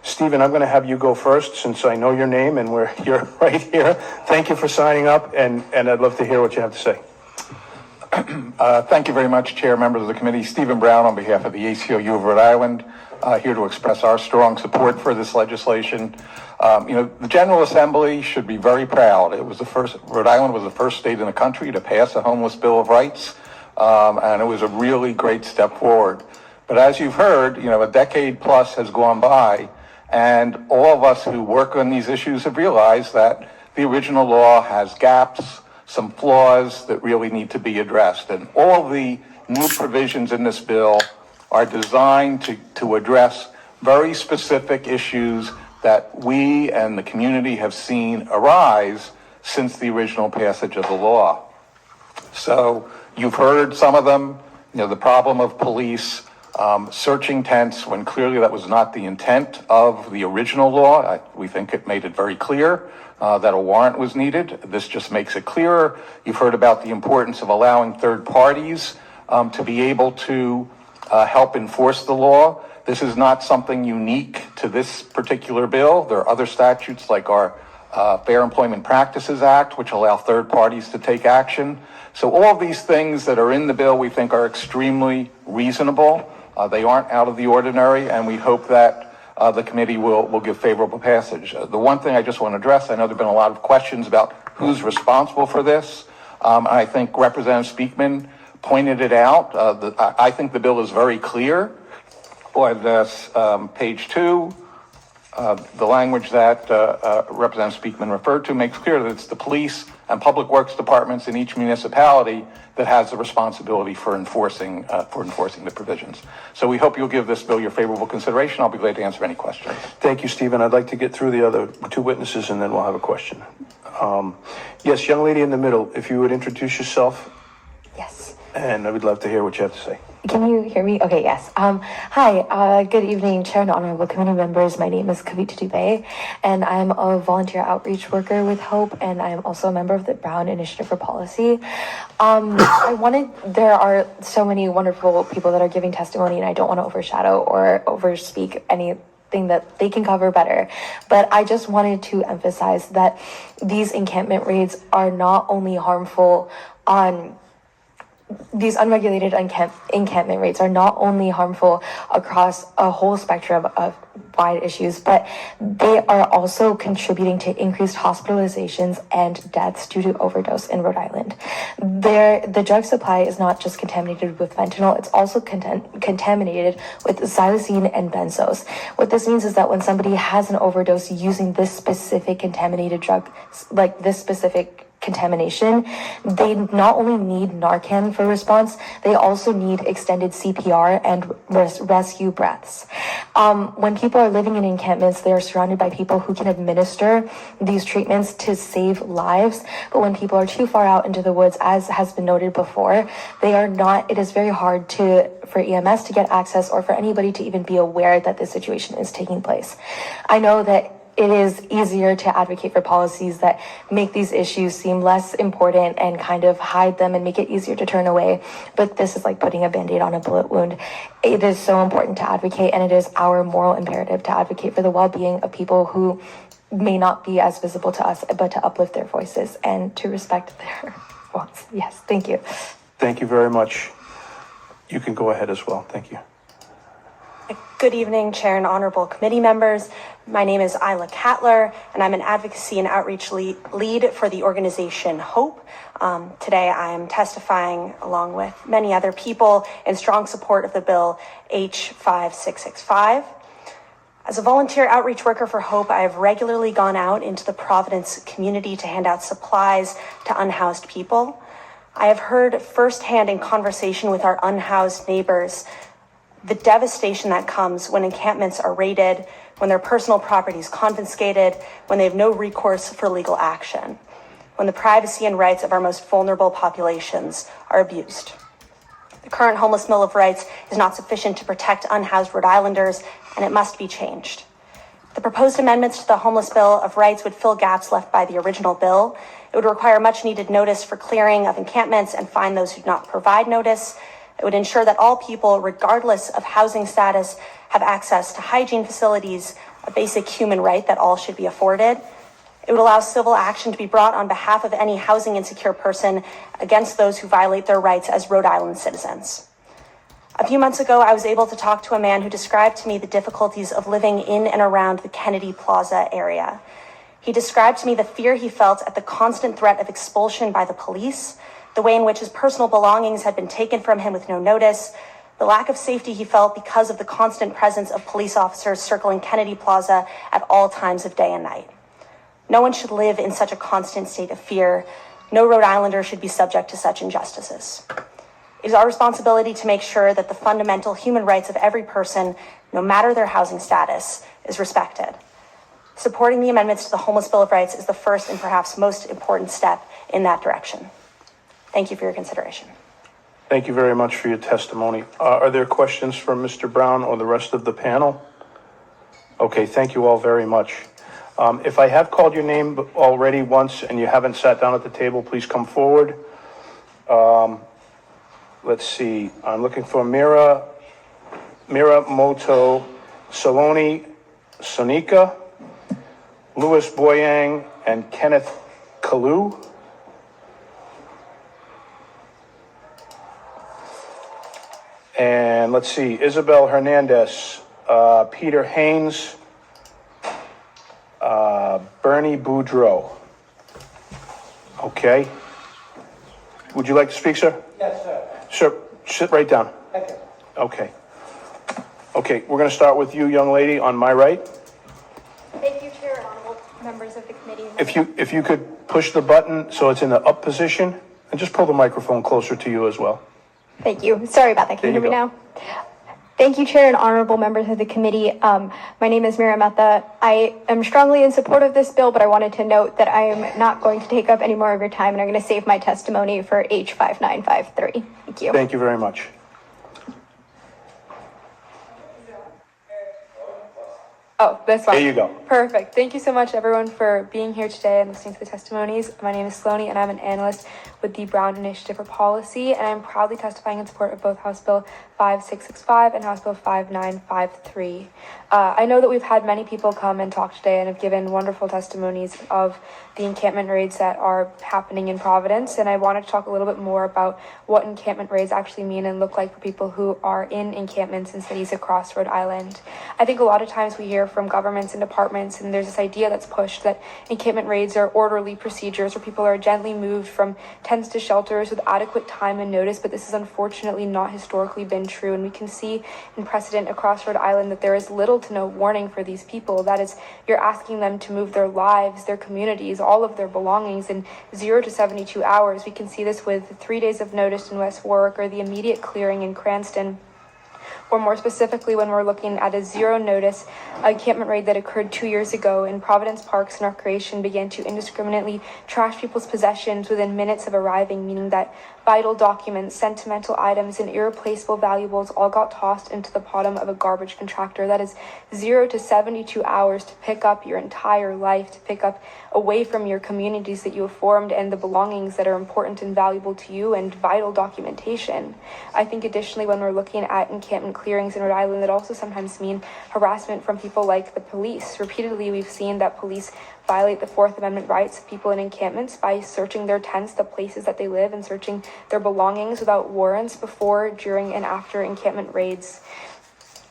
Stephen, I'm going to have you go first since I know your name and you're right here. Thank you for signing up, and I'd love to hear what you have to say. Thank you very much, Chair, members of the committee. Stephen Brown on behalf of the ACLU of Rhode Island, here to express our strong support for this legislation. The General Assembly should be very proud. Rhode Island was the first state in the country to pass a homeless Bill of Rights, and it was a really great step forward. But as you've heard, a decade plus has gone by, and all of us who work on these issues have realized that the original law has gaps, some flaws that really need to be addressed. And all the new provisions in this bill are designed to address very specific issues that we and the community have seen arise since the original passage of the law. So you've heard some of them, the problem of police searching tents when clearly that was not the intent of the original law. We think it made it very clear that a warrant was needed. This just makes it clearer. You've heard about the importance of allowing third parties to be able to help enforce the law. This is not something unique to this particular bill. There are other statutes like our Fair Employment Practices Act, which allow third parties to take action. So all of these things that are in the bill we think are extremely reasonable. They aren't out of the ordinary, and we hope that the committee will give favorable passage. The one thing I just want to address, I know there have been a lot of questions about who's responsible for this. I think Representative Speakman pointed it out. I think the bill is very clear. On this, page 2, the language that Representative Speakman referred to makes clear that it's the police and public works departments in each municipality that has the responsibility for enforcing the provisions. So we hope you'll give this bill your favorable consideration. I'll be glad to answer any questions. Thank you, Stephen. I'd like to get through the other two witnesses, and then we'll have a question. Yes, young lady in the middle, if you would introduce yourself. Yes. And I would love to hear what you have to say. Can you hear me? Okay, yes. Hi, good evening, Chair and Honorable Committee members. My name is Kavita Dubey, and I'm a volunteer outreach worker with HOPE, and I'm also a member of the Brown Initiative for Policy. There are so many wonderful people that are giving testimony, and I don't want to overshadow or overspeak anything that they can cover better. But I just wanted to emphasize that these encampment raids are not only harmful these unregulated encampment rates are not only harmful across a whole spectrum of wide issues, but they are also contributing to increased hospitalizations and deaths due to overdose in Rhode Island. The drug supply is not just contaminated with fentanyl, it's also contaminated with xylazine and benzos. What this means is that when somebody has an overdose using this specific contaminated drug, like this specific contamination, they not only need Narcan for response, they also need extended CPR and rescue breaths. When people are living in encampments, they are surrounded by people who can administer these treatments to save lives. But when people are too far out into the woods, as has been noted before, it is very hard for EMS to get access or for anybody to even be aware that this situation is taking place. I know that it is easier to advocate for policies that make these issues seem less important and kind of hide them and make it easier to turn away. But this is like putting a Band-Aid on a bullet wound. It is so important to advocate, and it is our moral imperative to advocate for the well-being of people who may not be as visible to us, but to uplift their voices and to respect their wants. Yes, thank you. Thank you very much. You can go ahead as well. Thank you. Good evening, Chair and Honorable Committee members. My name is Isla Cattler, and I'm an advocacy and outreach lead for the organization HOPE. Today, I am testifying along with many other people in strong support of the bill H5665. As a volunteer outreach worker for HOPE, I have regularly gone out into the Providence community to hand out supplies to unhoused people. I have heard firsthand in conversation with our unhoused neighbors the devastation that comes when encampments are raided, when their personal property is confiscated, when they have no recourse for legal action, when the privacy and rights of our most vulnerable populations are abused. The current homeless Bill of Rights is not sufficient to protect unhoused Rhode Islanders, and it must be changed. The proposed amendments to the Homeless Bill of Rights would fill gaps left by the original bill. It would require much needed notice for clearing of encampments and fine those who do not provide notice. It would ensure that all people, regardless of housing status, have access to hygiene facilities, a basic human right that all should be afforded. It would allow civil action to be brought on behalf of any housing insecure person against those who violate their rights as Rhode Island citizens. A few months ago, I was able to talk to a man who described to me the difficulties of living in and around the Kennedy Plaza area. He described to me the fear he felt at the constant threat of expulsion by the police, the way in which his personal belongings had been taken from him with no notice, the lack of safety he felt because of the constant presence of police officers circling Kennedy Plaza at all times of day and night. No one should live in such a constant state of fear. No Rhode Islander should be subject to such injustices. It is our responsibility to make sure that the fundamental human rights of every person, no matter their housing status, is respected. Supporting the amendments to the Homeless Bill of Rights is the first and perhaps most important step in that direction. Thank you for your consideration. Thank you very much for your testimony. Are there questions for Mr. Brown or the rest of the panel? Okay, thank you all very much. If I have called your name already once and you haven't sat down at the table, please come forward. Let's see, I'm looking for Mira Moto Saloni Sonika, Louis Boyang, and Kenneth Kalu. And let's see, Isabel Hernandez, Peter Haynes, Bernie Boudreau. Okay. Would you like to speak, sir? Yes, sir. Sir, sit right down. Thank you. Okay. Okay, we're going to start with you, young lady, on my right. Thank you, Chair, honorable members of the committee. If you could push the button so it's in the up position, and just pull the microphone closer to you as well. Thank you. Sorry about that. Can you hear me now? Thank you, Chair and honorable members of the committee. My name is Mira Mehta. I am strongly in support of this bill, but I wanted to note that I am not going to take up any more of your time, and I'm going to save my testimony for H5953. Thank you. Thank you very much. Oh, that's fine. There you go. Perfect. Thank you so much, everyone, for being here today and listening to the testimonies. My name is Saloni, and I'm an analyst with the Brown Initiative for Policy, and I'm proudly testifying in support of both House Bill 5665 and House Bill 5953. I know that we've had many people come and talk today and have given wonderful testimonies of the encampment raids that are happening in Providence, and I wanted to talk a little bit more about what encampment raids actually mean and look like for people who are in encampments in cities across Rhode Island. I think a lot of times we hear from governments and departments, and there's this idea that's pushed that encampment raids are orderly procedures where people are gently moved from tents to shelters with adequate time and notice, but this has unfortunately not historically been true, and we can see in precedent across Rhode Island that there is little to no warning for these people. That is, you're asking them to move their lives, their communities, all of their belongings in 0 to 72 hours. We can see this with 3 days of notice in West Warwick or the immediate clearing in Cranston. Or more specifically, when we're looking at a zero notice encampment raid that occurred 2 years ago in Providence Parks and Recreation began to indiscriminately trash people's possessions within minutes of arriving, meaning that vital documents, sentimental items, and irreplaceable valuables all got tossed into the bottom of a garbage contractor. That is 0 to 72 hours to pick up your entire life, to pick up away from your communities that you have formed and the belongings that are important and valuable to you and vital documentation. I think additionally, when we're looking at encampment clearings in Rhode Island, that also sometimes mean harassment from people like the police. Repeatedly, we've seen that police violate the Fourth Amendment rights of people in encampments by searching their tents, the places that they live, and searching their belongings without warrants before, during, and after encampment raids.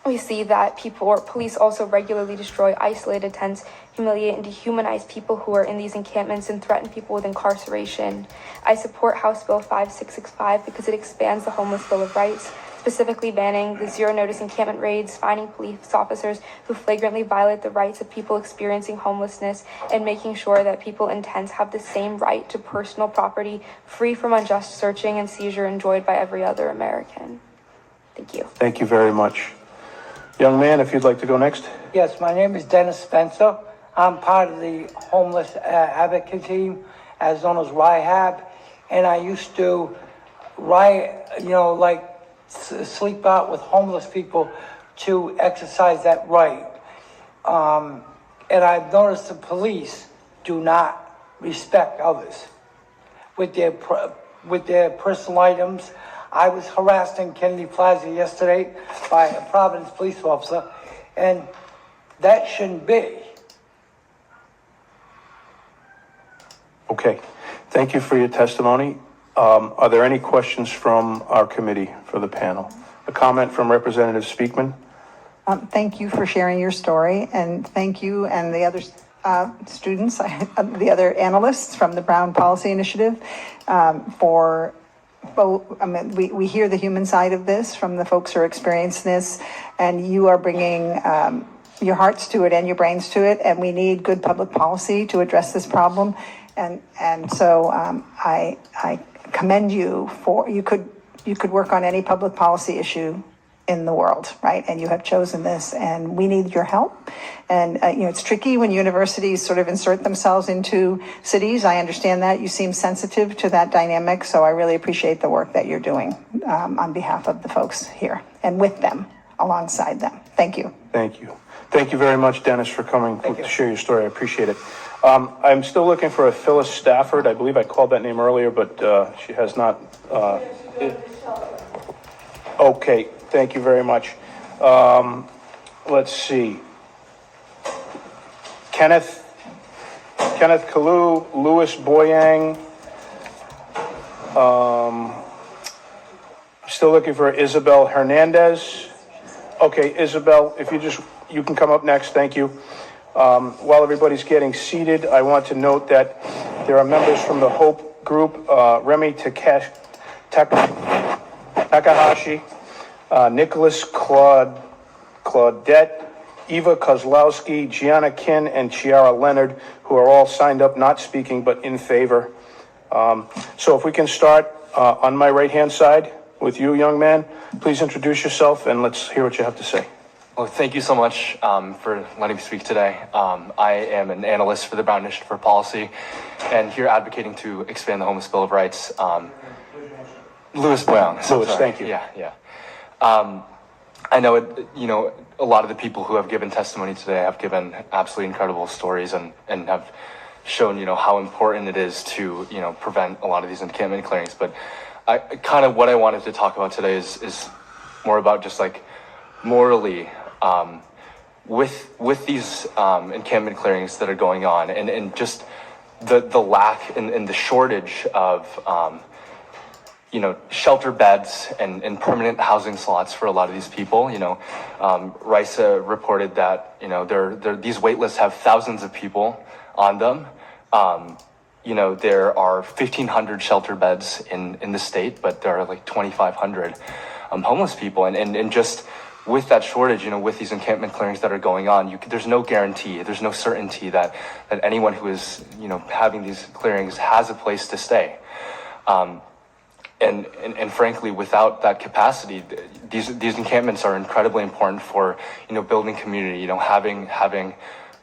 We see that police also regularly destroy isolated tents, humiliate and dehumanize people who are in these encampments, and threaten people with incarceration. I support House Bill 5665 because it expands the Homeless Bill of Rights, specifically banning the zero-notice encampment raids, fining police officers who flagrantly violate the rights of people experiencing homelessness, and making sure that people in tents have the same right to personal property, free from unjust searching and seizure enjoyed by every other American. Thank you. Thank you very much. Young man, if you'd like to go next. Yes, my name is Dennis Spencer. I'm part of the homeless advocate team, as known as RIHAB, and I used to sleep out with homeless people to exercise that right. And I've noticed the police do not respect others with their personal items. I was harassed in Kennedy Plaza yesterday by a Providence police officer, and that shouldn't be. Okay, thank you for your testimony. Are there any questions from our committee for the panel? A comment from Representative Speakman? Thank you for sharing your story, and thank you and the other students, the other analysts from the Brown Policy Initiative for both. I mean, we hear the human side of this from the folks who are experiencing this, and you are bringing your hearts to it and your brains to it, and we need good public policy to address this problem. And so I commend you for, you could work on any public policy issue in the world, right? And you have chosen this, and we need your help. And it's tricky when universities sort of insert themselves into cities. I understand that. You seem sensitive to that dynamic, so I really appreciate the work that you're doing on behalf of the folks here and with them, alongside them. Thank you. Thank you. Thank you very much, Dennis, for coming to share your story. I appreciate it. I'm still looking for a Phyllis Stafford. I believe I called that name earlier, but she has not. Okay, thank you very much. Let's see. Kenneth Kalu, Louis Boyang. Still looking for Isabel Hernandez. Okay, Isabel, if you can come up next, thank you. While everybody's getting seated, I want to note that there are members from the Hope Group, Remy Takahashi, Nicholas Claudette, Eva Kozlowski, Gianna Kin, and Chiara Leonard, who are all signed up, not speaking, but in favor. So if we can start on my right-hand side with you, young man, please introduce yourself and let's hear what you have to say. Well, thank you so much for letting me speak today. I am an analyst for the Brown Initiative for Policy and here advocating to expand the Homeless Bill of Rights. Louis Brown. Louis, thank you. Yeah. I know a lot of the people who have given testimony today have given absolutely incredible stories and have shown, how important it is to, prevent a lot of these encampment clearings. But what I wanted to talk about today is more about just like morally, with these encampment clearings that are going on, and just the lack and the shortage of shelter beds and permanent housing slots for a lot of these people. RISA reported that these wait lists have thousands of people on them. There are 1,500 shelter beds in the state, but there are like 2,500 homeless people, and just with that shortage, with these encampment clearings that are going on, there's no guarantee, there's no certainty that anyone who is, having these clearings has a place to stay. And frankly, without that capacity, these encampments are incredibly important for, building community, having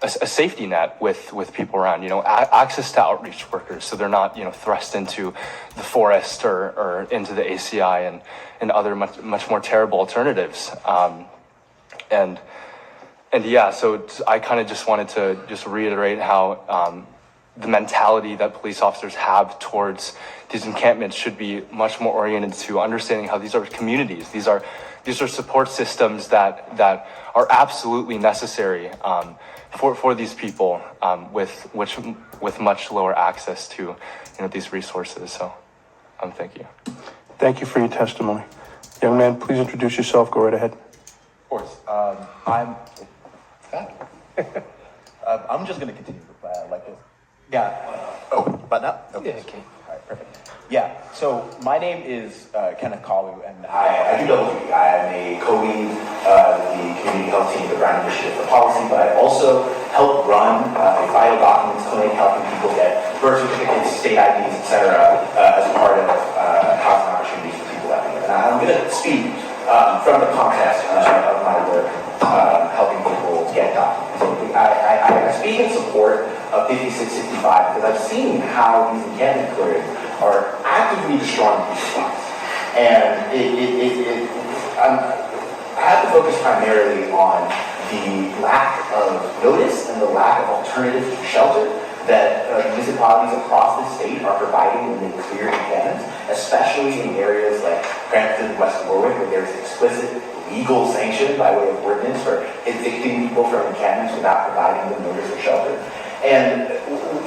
a safety net with people around, access to outreach workers, so they're not, thrust into the forest or into the ACI and other much more terrible alternatives. So I kind of just wanted to just reiterate how the mentality that police officers have towards these encampments should be much more oriented to understanding how these are communities. These are support systems that are absolutely necessary for these people with much lower access to these resources. So thank you. Thank you for your testimony. Young man, please introduce yourself. Go right ahead. Of course. I'm just going to continue like this. Yeah. But now? Okay. Yeah, okay. All right, perfect. Yeah, so my name is Kenneth Kalu, and I do double duty. I am a co-lead the community health team at the Brown Initiative for Policy, but I also help run a vital documents clinic helping people get birth certificates, state IDs, etc. As a part of housing opportunities for people that live. And I'm going to speak from the context of my work helping people get documents. So I speak in support of 5665 because I've seen how these encampment clearings are actively destroying people's lives. And I have to focus primarily on the lack of notice and the lack of alternative to shelter that municipalities across the state are providing when they clear encampments, especially in areas like Cranston and West Warwick, where there's explicit legal sanction by way of ordinance for evicting people from encampments without providing them notice of shelter. And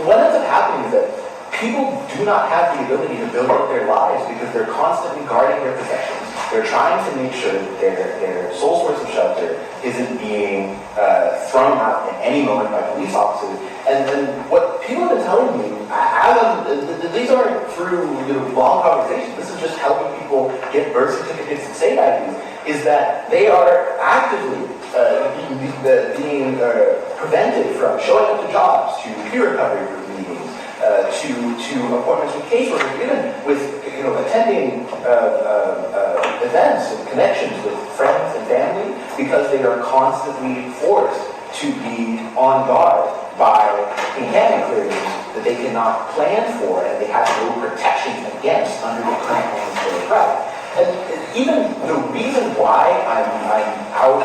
what ends up happening is that people do not have the ability to build up their lives because they're constantly guarding their possessions. They're trying to make sure that their sole source of shelter isn't being thrown out at any moment by police officers. And what people have been telling me, these aren't through long conversations, this is just helping people get birth certificates and state IDs, is that they are actively being prevented from showing up to jobs, to peer recovery group meetings, to appointments with caseworkers, even with attending events and connections with friends and family, because they are constantly forced to be on guard by encampment clearings that they cannot plan for and they have no protection against under the current homeless right. And even the reason why I'm out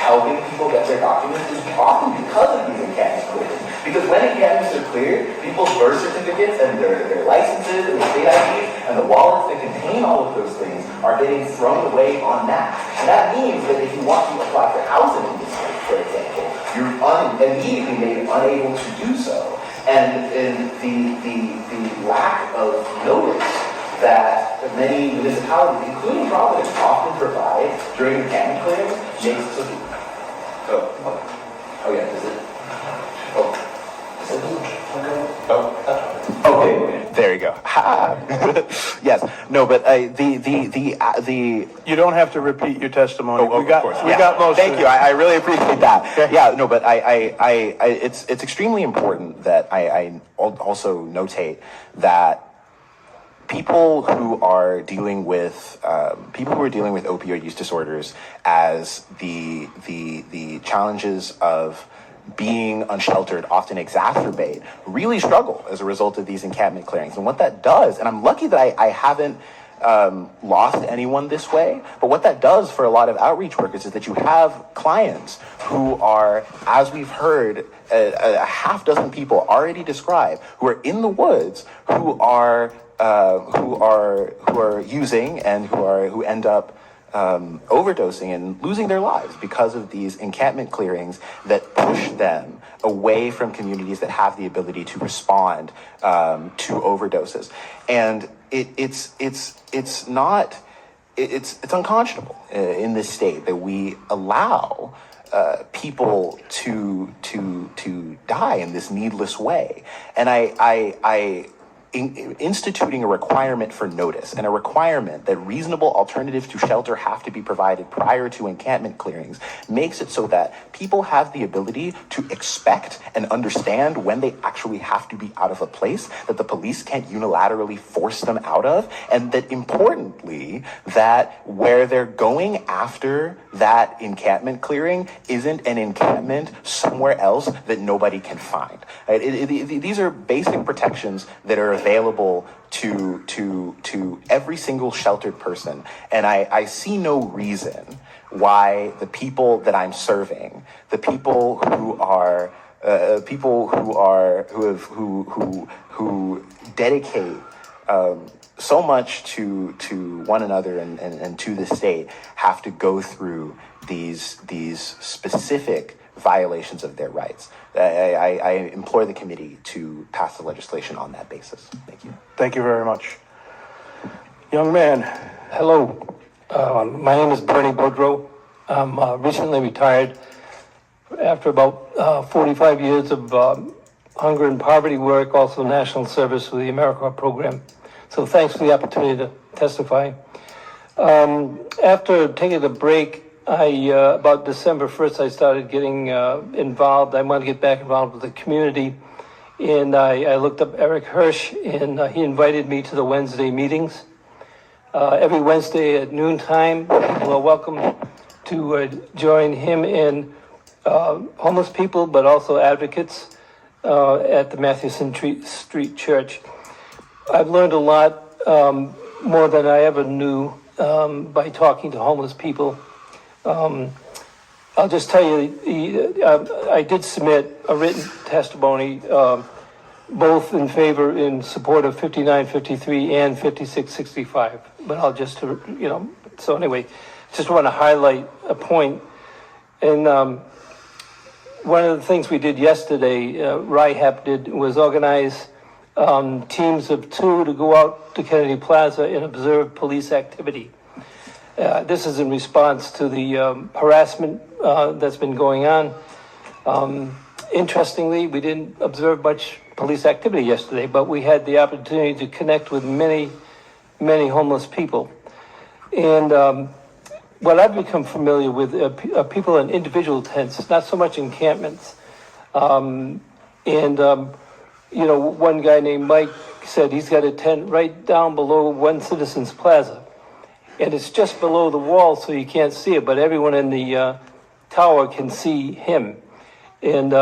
helping people get their documents is often because of these encampment clearings. Because when encampments are cleared, people's birth certificates and their licenses and their state IDs and the wallets that contain all of those things are getting thrown away en masse. And that means that if you want to apply for housing in this state, for example, you're immediately made unable to do so. And the lack of notice that many municipalities, including Providence, often provide during encampment clearings makes it so. Oh yeah, is it? Okay, there you go. Yes, no, but the You don't have to repeat your testimony. of course. We got most Thank of you. it. I really appreciate that. Okay. Yeah, no, but it's extremely important that I also notate that people who are dealing with opioid use disorders, as the challenges of being unsheltered often exacerbate, really struggle as a result of these encampment clearings. And what that does, and I'm lucky that I haven't lost anyone this way, but what that does for a lot of outreach workers is that you have clients who are, as we've heard, a half dozen people already describe, who are in the woods, who are using and who end up overdosing and losing their lives because of these encampment clearings that push them away from communities that have the ability to respond to overdoses. And it's unconscionable in this state that we allow people to die in this needless way. And instituting a requirement for notice and a requirement that reasonable alternatives to shelter have to be provided prior to encampment clearings makes it so that people have the ability to expect and understand when they actually have to be out of a place that the police can't unilaterally force them out of, and that importantly, that where they're going after that encampment clearing isn't an encampment somewhere else that nobody can find. Right? These are basic protections that are available to every single sheltered person, and I see no reason why the people that I'm serving, the people who dedicate so much to one another and to the state, have to go through these specific violations of their rights. I implore the committee to pass the legislation on that basis. Thank you. Thank you very much. Young man. Hello. My name is Bernie Boudreau. I'm recently retired after about 45 years of hunger and poverty work, also national service with the AmeriCorps program. So thanks for the opportunity to testify. After taking a break, about December 1st, I started getting involved. I wanted to get back involved with the community. And I looked up Eric Hirsch, and he invited me to the Wednesday meetings. Every Wednesday at noontime, people are welcome to join him in homeless people, but also advocates at the Mathewson Street Church. I've learned a lot more than I ever knew by talking to homeless people. I'll just tell you, I did submit a written testimony, both in favor, in support of 5953 and 5665. But I'll just, so anyway, just want to highlight a point. And one of the things we did yesterday, RIHAP did, was organize teams of 2 to go out to Kennedy Plaza and observe police activity. This is in response to the harassment that's been going on. Interestingly, we didn't observe much police activity yesterday, but we had the opportunity to connect with many, many homeless people. And what I've become familiar with are people in individual tents, not so much encampments. One guy named Mike said he's got a tent right down below One Citizens Plaza. And it's just below the wall, so you can't see it, but everyone in the tower can see him. And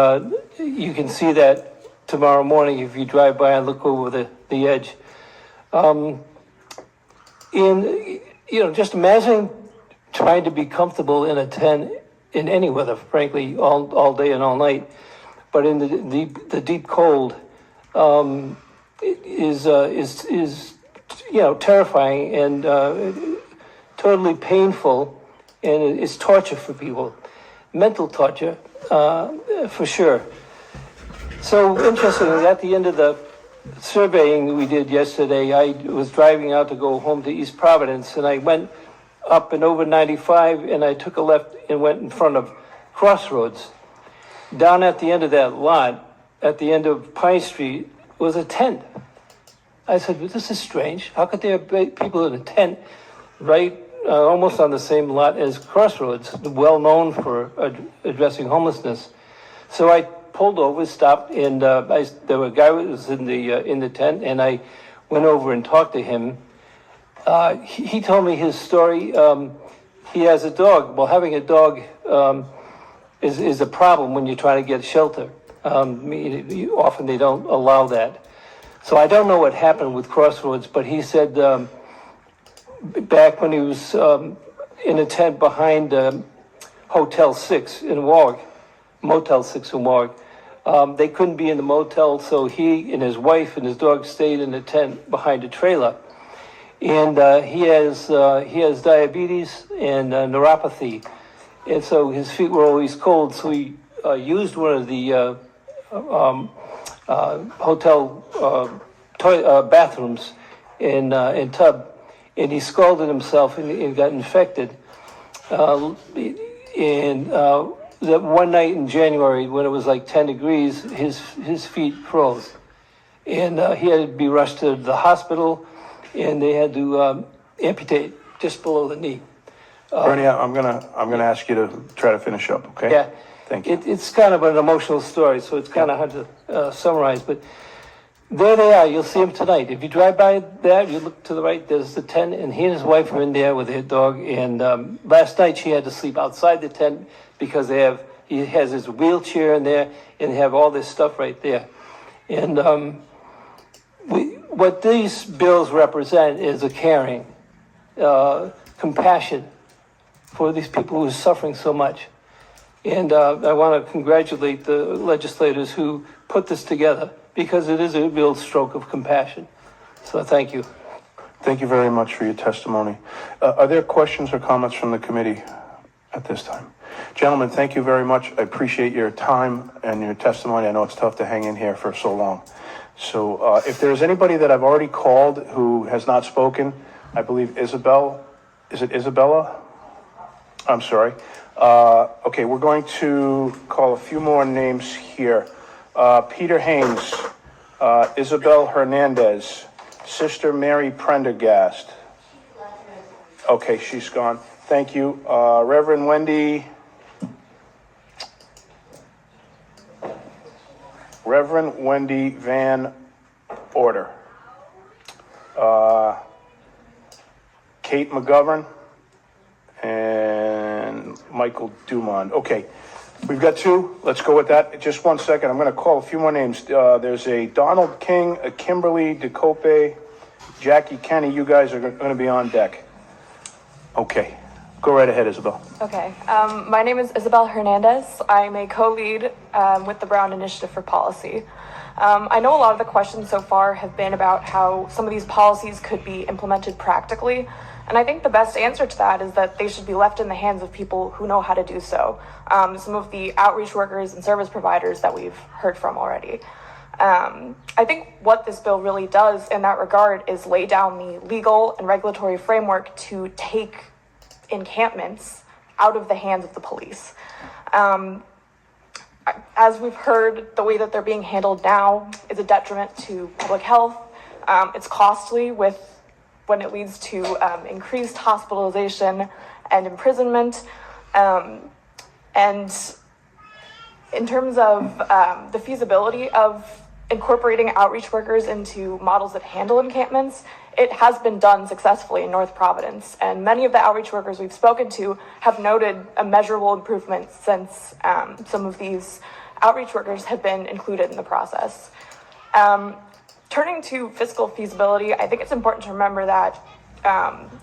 you can see that tomorrow morning if you drive by and look over the edge. Just imagine trying to be comfortable in a tent in any weather, frankly, all day and all night. But in the deep cold is terrifying and totally painful, and it's torture for people, mental torture for sure. So interestingly, at the end of the surveying we did yesterday, I was driving out to go home to East Providence, and I went up and over 95, and I took a left and went in front of Crossroads. Down at the end of that lot, at the end of Pine Street, was a tent. I said, well, this is strange. How could there be people in a tent right almost on the same lot as Crossroads, well known for addressing homelessness? So I pulled over, stopped, and there was a guy who was in the tent, and I went over and talked to him. He told me his story. He has a dog. Well, having a dog is a problem when you're trying to get shelter. Often they don't allow that. So I don't know what happened with Crossroads, but he said back when he was in a tent behind Hotel 6 in Warwick, Motel 6 in Warwick, they couldn't be in the motel, so he and his wife and his dog stayed in the tent behind a trailer. And he has diabetes and neuropathy, and so his feet were always cold. So he used one of the hotel bathrooms in tub, and he scalded himself and got infected. That one night in January, when it was like 10 degrees, his feet froze, and he had to be rushed to the hospital, and they had to amputate just below the knee. Bernie, I'm gonna ask you to try to finish up, okay? Yeah. Thank you. It's kind of an emotional story, so it's kind of hard to summarize, but there they are. You'll see them tonight. If you drive by there, you look to the right, there's the tent, and he and his wife are in there with their dog, and last night she had to sleep outside the tent because he has his wheelchair in there, and they have all this stuff right there. And what these bills represent is a caring, compassion for these people who are suffering so much. And I want to congratulate the legislators who put this together, because it is a real stroke of compassion. So thank you. Thank you very much for your testimony. Are there questions or comments from the committee at this time? Gentlemen, thank you very much. I appreciate your time and your testimony. I know it's tough to hang in here for so long. So if there's anybody that I've already called who has not spoken, I believe Isabella? I'm sorry. Okay, we're going to call a few more names here. Peter Haynes, Isabel Hernandez, Sister Mary Prendergast. Okay, she's gone. Thank you. Reverend Wendy Van Order. Kate McGovern and Michael Dumond. Okay, we've got 2. Let's go with that. Just 1 second. I'm going to call a few more names. There's a Donald King, a Kimberly DeCope, Jackie Kenny. You guys are going to be on deck. Okay. Go right ahead, Isabel. Okay. My name is Isabel Hernandez. I'm a co-lead with the Brown Initiative for Policy. I know a lot of the questions so far have been about how some of these policies could be implemented practically. And I think the best answer to that is that they should be left in the hands of people who know how to do so. Some of the outreach workers and service providers that we've heard from already. I think what this bill really does in that regard is lay down the legal and regulatory framework to take encampments out of the hands of the police. As we've heard, the way that they're being handled now is a detriment to public health. It's costly when it leads to increased hospitalization and imprisonment. And in terms of the feasibility of incorporating outreach workers into models that handle encampments, it has been done successfully in North Providence. And many of the outreach workers we've spoken to have noted a measurable improvement since some of these outreach workers have been included in the process. Turning to fiscal feasibility, I think it's important to remember that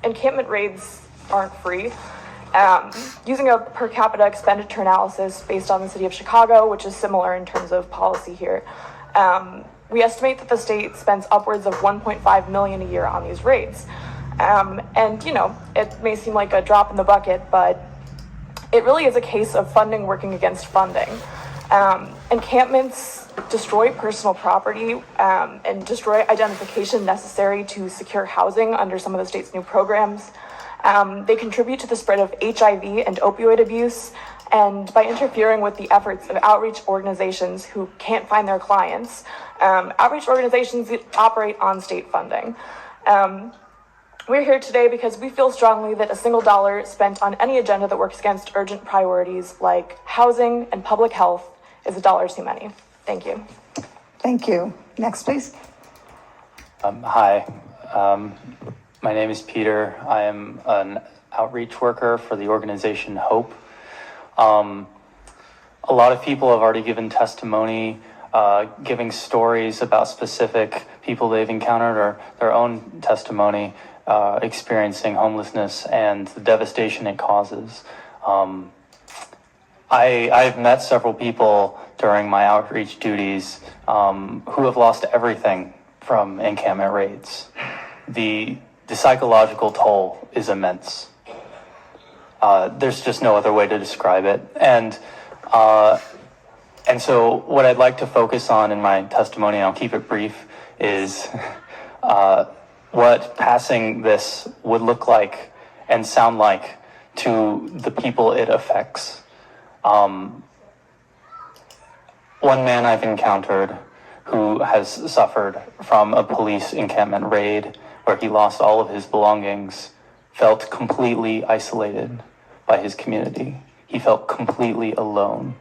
encampment raids aren't free. Using a per capita expenditure analysis based on the city of Chicago, which is similar in terms of policy here, we estimate that the state spends upwards of $1.5 million a year on these raids. And, you know, it may seem like a drop in the bucket, but it really is a case of funding working against funding. Encampments destroy personal property and destroy identification necessary to secure housing under some of the state's new programs. They contribute to the spread of HIV and opioid abuse, and by interfering with the efforts of outreach organizations who can't find their clients, outreach organizations operate on state funding. We're here today because we feel strongly that a single dollar spent on any agenda that works against urgent priorities like housing and public health is a dollar too many. Thank you. Thank you. Next, please. Hi, my name is Peter. I am an outreach worker for the organization HOPE. A lot of people have already given testimony, giving stories about specific people they've encountered or their own testimony experiencing homelessness and the devastation it causes. I've met several people during my outreach duties who have lost everything from encampment raids. The psychological toll is immense. There's just no other way to describe it. And so what I'd like to focus on in my testimony, and I'll keep it brief, is what passing this would look like and sound like to the people it affects. One man I've encountered who has suffered from a police encampment raid where he lost all of his belongings felt completely isolated by his community. He felt completely alone.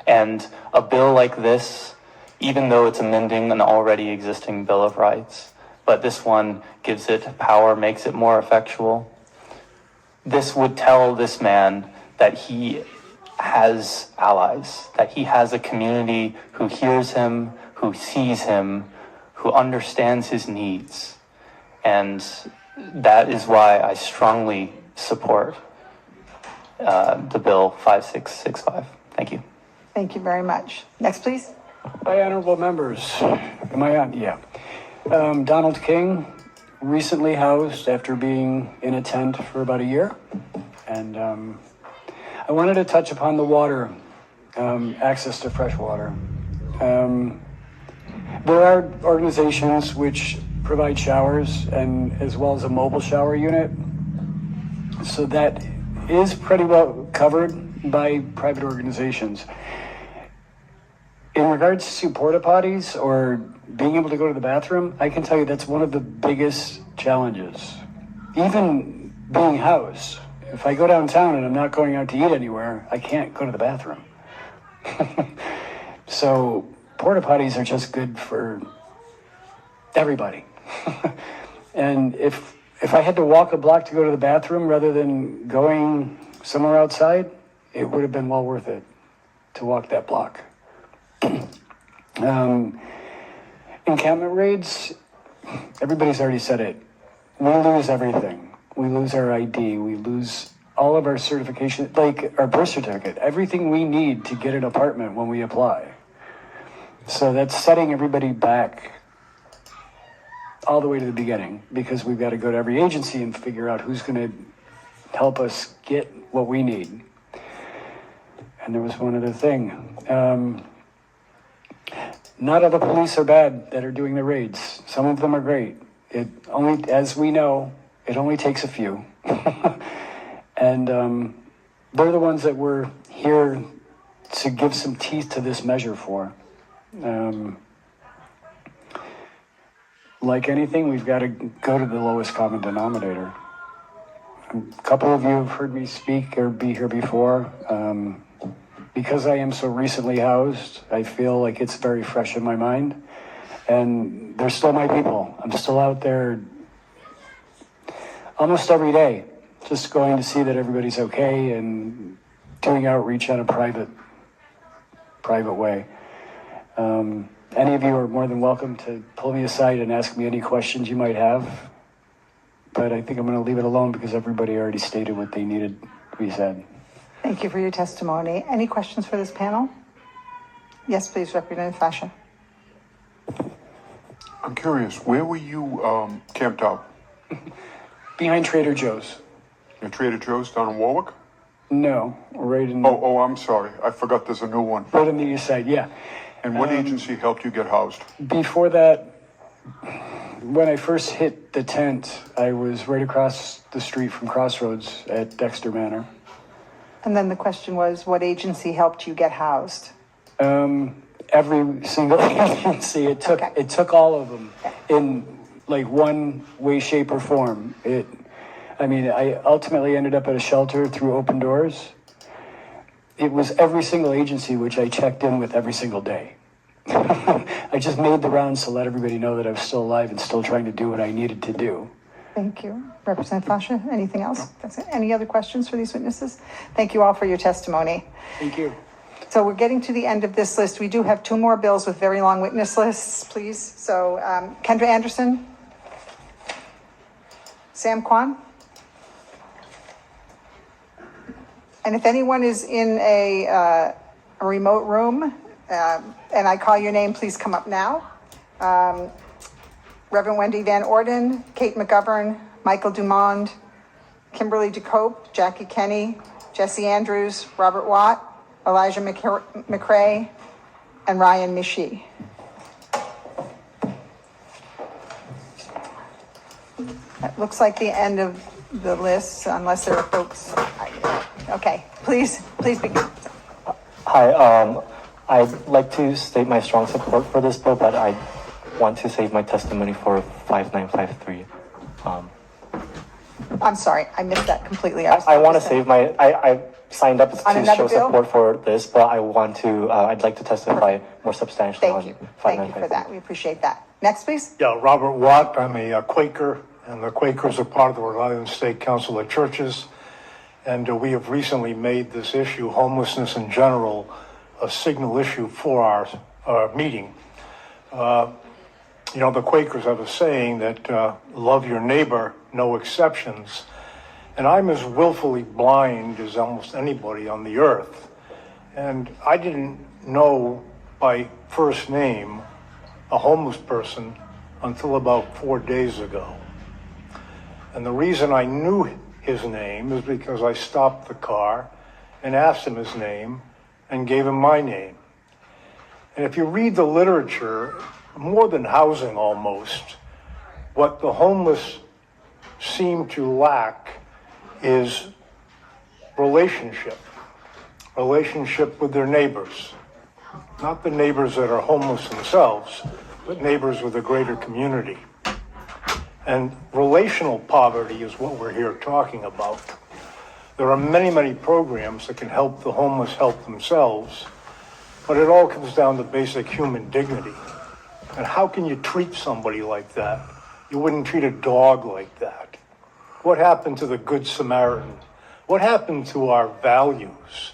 And a bill like this, even though it's amending an already existing Bill of Rights, but this one gives it power, makes it more effectual. This would tell this man that he has allies, that he has a community who hears him, who sees him, who understands his needs. And that is why I strongly support the bill 5665. Thank you. Thank you very much. Next, please. Hi, honorable members. Am I on? Yeah. Donald King, recently housed after being in a tent for about a year. And I wanted to touch upon the water, access to fresh water. There are organizations which provide showers and as well as a mobile shower unit. So that is pretty well covered by private organizations. In regards to porta potties or being able to go to the bathroom, I can tell you that's one of the biggest challenges. Even being housed, if I go downtown and I'm not going out to eat anywhere, I can't go to the bathroom. So porta potties are just good for everybody. And if I had to walk a block to go to the bathroom rather than going somewhere outside, it would have been well worth it to walk that block. Encampment raids, everybody's already said it. We lose everything. We lose our ID. We lose all of our certification, like our birth certificate, everything we need to get an apartment when we apply. So that's setting everybody back all the way to the beginning, because we've got to go to every agency and figure out who's going to help us get what we need. And there was one other thing. Not all the police are bad that are doing the raids. Some of them are great. It only, as we know, it only takes a few. And they're the ones that we're here to give some teeth to this measure for. Like anything, we've got to go to the lowest common denominator. A couple of you have heard me speak or be here before. Because I am so recently housed, I feel like it's very fresh in my mind. And they're still my people. I'm still out there almost every day, just going to see that everybody's okay and doing outreach on a private way. Any of you are more than welcome to pull me aside and ask me any questions you might have. But I think I'm going to leave it alone because everybody already stated what they needed to be said. Thank you for your testimony. Any questions for this panel? Yes, please, Representative Fascia. I'm curious, where were you camped out? Behind Trader Joe's. At Trader Joe's down in Warwick? No, right in... Oh, I'm sorry. I forgot there's a new one. Right on the east side, yeah. And what agency helped you get housed? Before that, when I first hit the tent, I was right across the street from Crossroads at Dexter Manor. And then the question was, what agency helped you get housed? Every single agency. It took all of them in like one way, shape, or form. I ultimately ended up at a shelter through Open Doors. It was every single agency which I checked in with every single day. I just made the rounds to let everybody know that I was still alive and still trying to do what I needed to do. Thank you. Representative Fascia, anything else? That's it. Any other questions for these witnesses? Thank you all for your testimony. Thank you. So we're getting to the end of this list. We do have two more bills with very long witness lists, please. So Kendra Anderson, Sam Kwan. And if anyone is in a remote room and I call your name, please come up now. Reverend Wendy Van Orden, Kate McGovern, Michael Dumond, Kimberly DeCope, Jackie Kenny, Jesse Andrews, Robert Watt, Elijah McCrae, and Ryan Mishi. That looks like the end of the list, unless there are folks. Okay, please begin. Hi, I'd like to state my strong support for this bill, but I want to save my testimony for 5953. I'm sorry, I missed that completely. I want to save my, I signed up to show bill? support for this, but I want to, I'd like to testify more substantially on 5953. Thank you for that. We appreciate that. Next, please. Yeah, Robert Watt. I'm a Quaker, and the Quakers are part of the Rhode Island State Council of Churches. And we have recently made this issue, homelessness in general, a signal issue for our meeting. The Quakers have a saying that love your neighbor, no exceptions. And I'm as willfully blind as almost anybody on the earth. And I didn't know by first name a homeless person until about 4 days ago. And the reason I knew his name is because I stopped the car and asked him his name and gave him my name. And if you read the literature, more than housing almost, what the homeless seem to lack is relationship with their neighbors. Not the neighbors that are homeless themselves, but neighbors with a greater community. And relational poverty is what we're here talking about. There are many, many programs that can help the homeless help themselves, but it all comes down to basic human dignity. And how can you treat somebody like that? You wouldn't treat a dog like that. What happened to the Good Samaritan? What happened to our values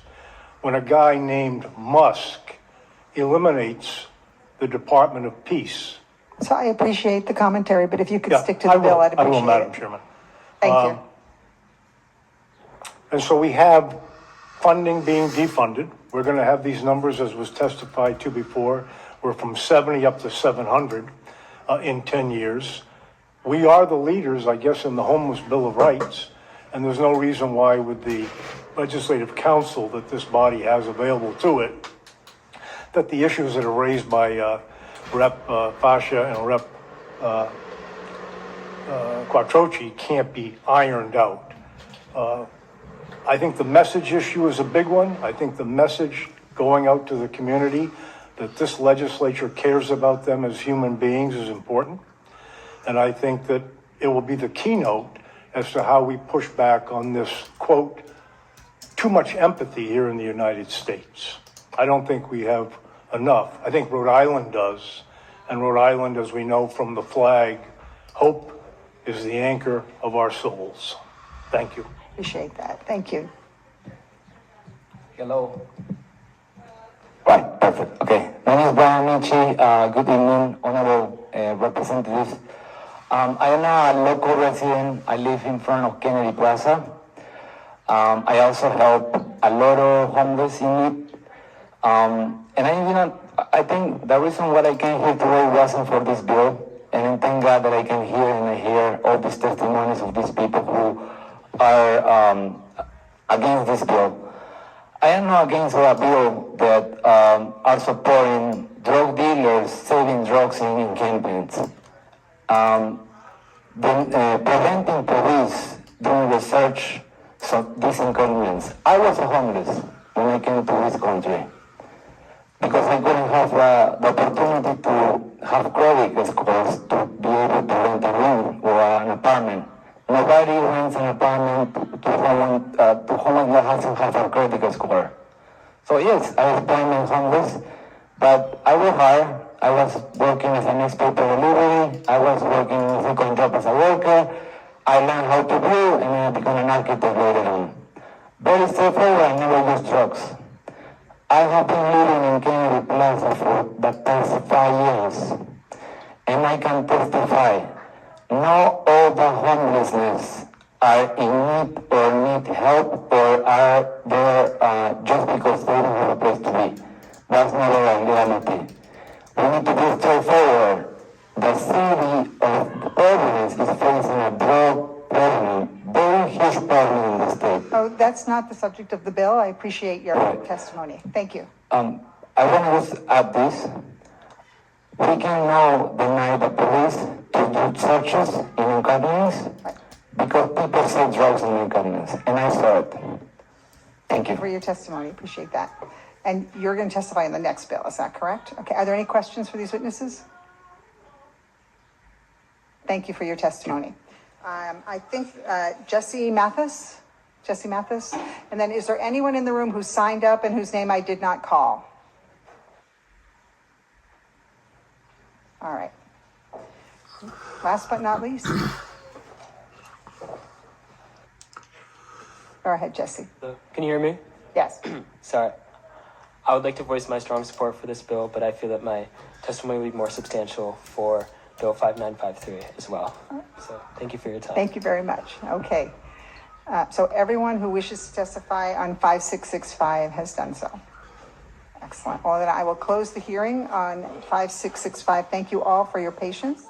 when a guy named Musk eliminates the Department of Peace? So I appreciate the commentary, but if you could stick to the bill, I'd appreciate it. I will, Madam Chairman. Thank you. And so we have funding being defunded. We're going to have these numbers, as was testified to before. We're from 70 up to 700 in 10 years. We are the leaders, I guess, in the homeless Bill of Rights, and there's no reason why with the legislative counsel that this body has available to it, that the issues that are raised by Rep. Fascia and Rep. Quattrochi can't be ironed out. I think the message issue is a big one. I think the message going out to the community that this legislature cares about them as human beings is important. And I think that it will be the keynote as to how we push back on this, quote, too much empathy here in the United States. I don't think we have enough. I think Rhode Island does. And Rhode Island, as we know from the flag, hope is the anchor of our souls. Thank you. Appreciate that. Thank you. Hello. Right, perfect. Okay. My name is Brian Michi. Good evening, honorable representatives. I am a local resident. I live in front of Kennedy Plaza. I also help a lot of homeless in need. And I think the reason why I came here today wasn't for this bill. And I thank God that I can hear and I hear all these testimonies of these people who are against this bill. I am not against a bill that are supporting drug dealers selling drugs in encampments. Preventing police doing research so these inconvenience. I was homeless when I came to this country because I couldn't have the opportunity to have credit scores to be able to rent a room or an apartment. Nobody rents an apartment to someone that doesn't have a credit score. So yes, I was planning homeless, but I was hard. I was working as a newspaper delivery. I was working in a second job as a worker. I learned how to build and I became an architect later on. Very straightforward, I never used drugs. I have been living in Kennedy Plaza for the past 5 years, and I can testify, not all the homelessness are in need or need help or are there just because they don't have a place to be. That's not a reality. We need to be straightforward. The city of Providence is facing a drug problem, very huge problem in the state. Oh, that's not the subject of the bill. I appreciate your testimony. Thank you. I want to add this. We can now deny the police to do searches in encampments because people sell drugs in encampments, and I saw it. Thank you. For your testimony. Appreciate that. And you're going to testify in the next bill. Is that correct? Okay. Are there any questions for these witnesses? Thank you for your testimony. I think Jesse Mathis. And then is there anyone in the room who signed up and whose name I did not call? All right. Last but not least. Go ahead, Jesse. Can you hear me? Yes. Sorry. I would like to voice my strong support for this bill, but I feel that my testimony will be more substantial for Bill 5953 as well. So thank you for your time. Thank you very much. Okay. So everyone who wishes to testify on 5665 has done so. Excellent. Well, then I will close the hearing on 5665. Thank you all for your patience.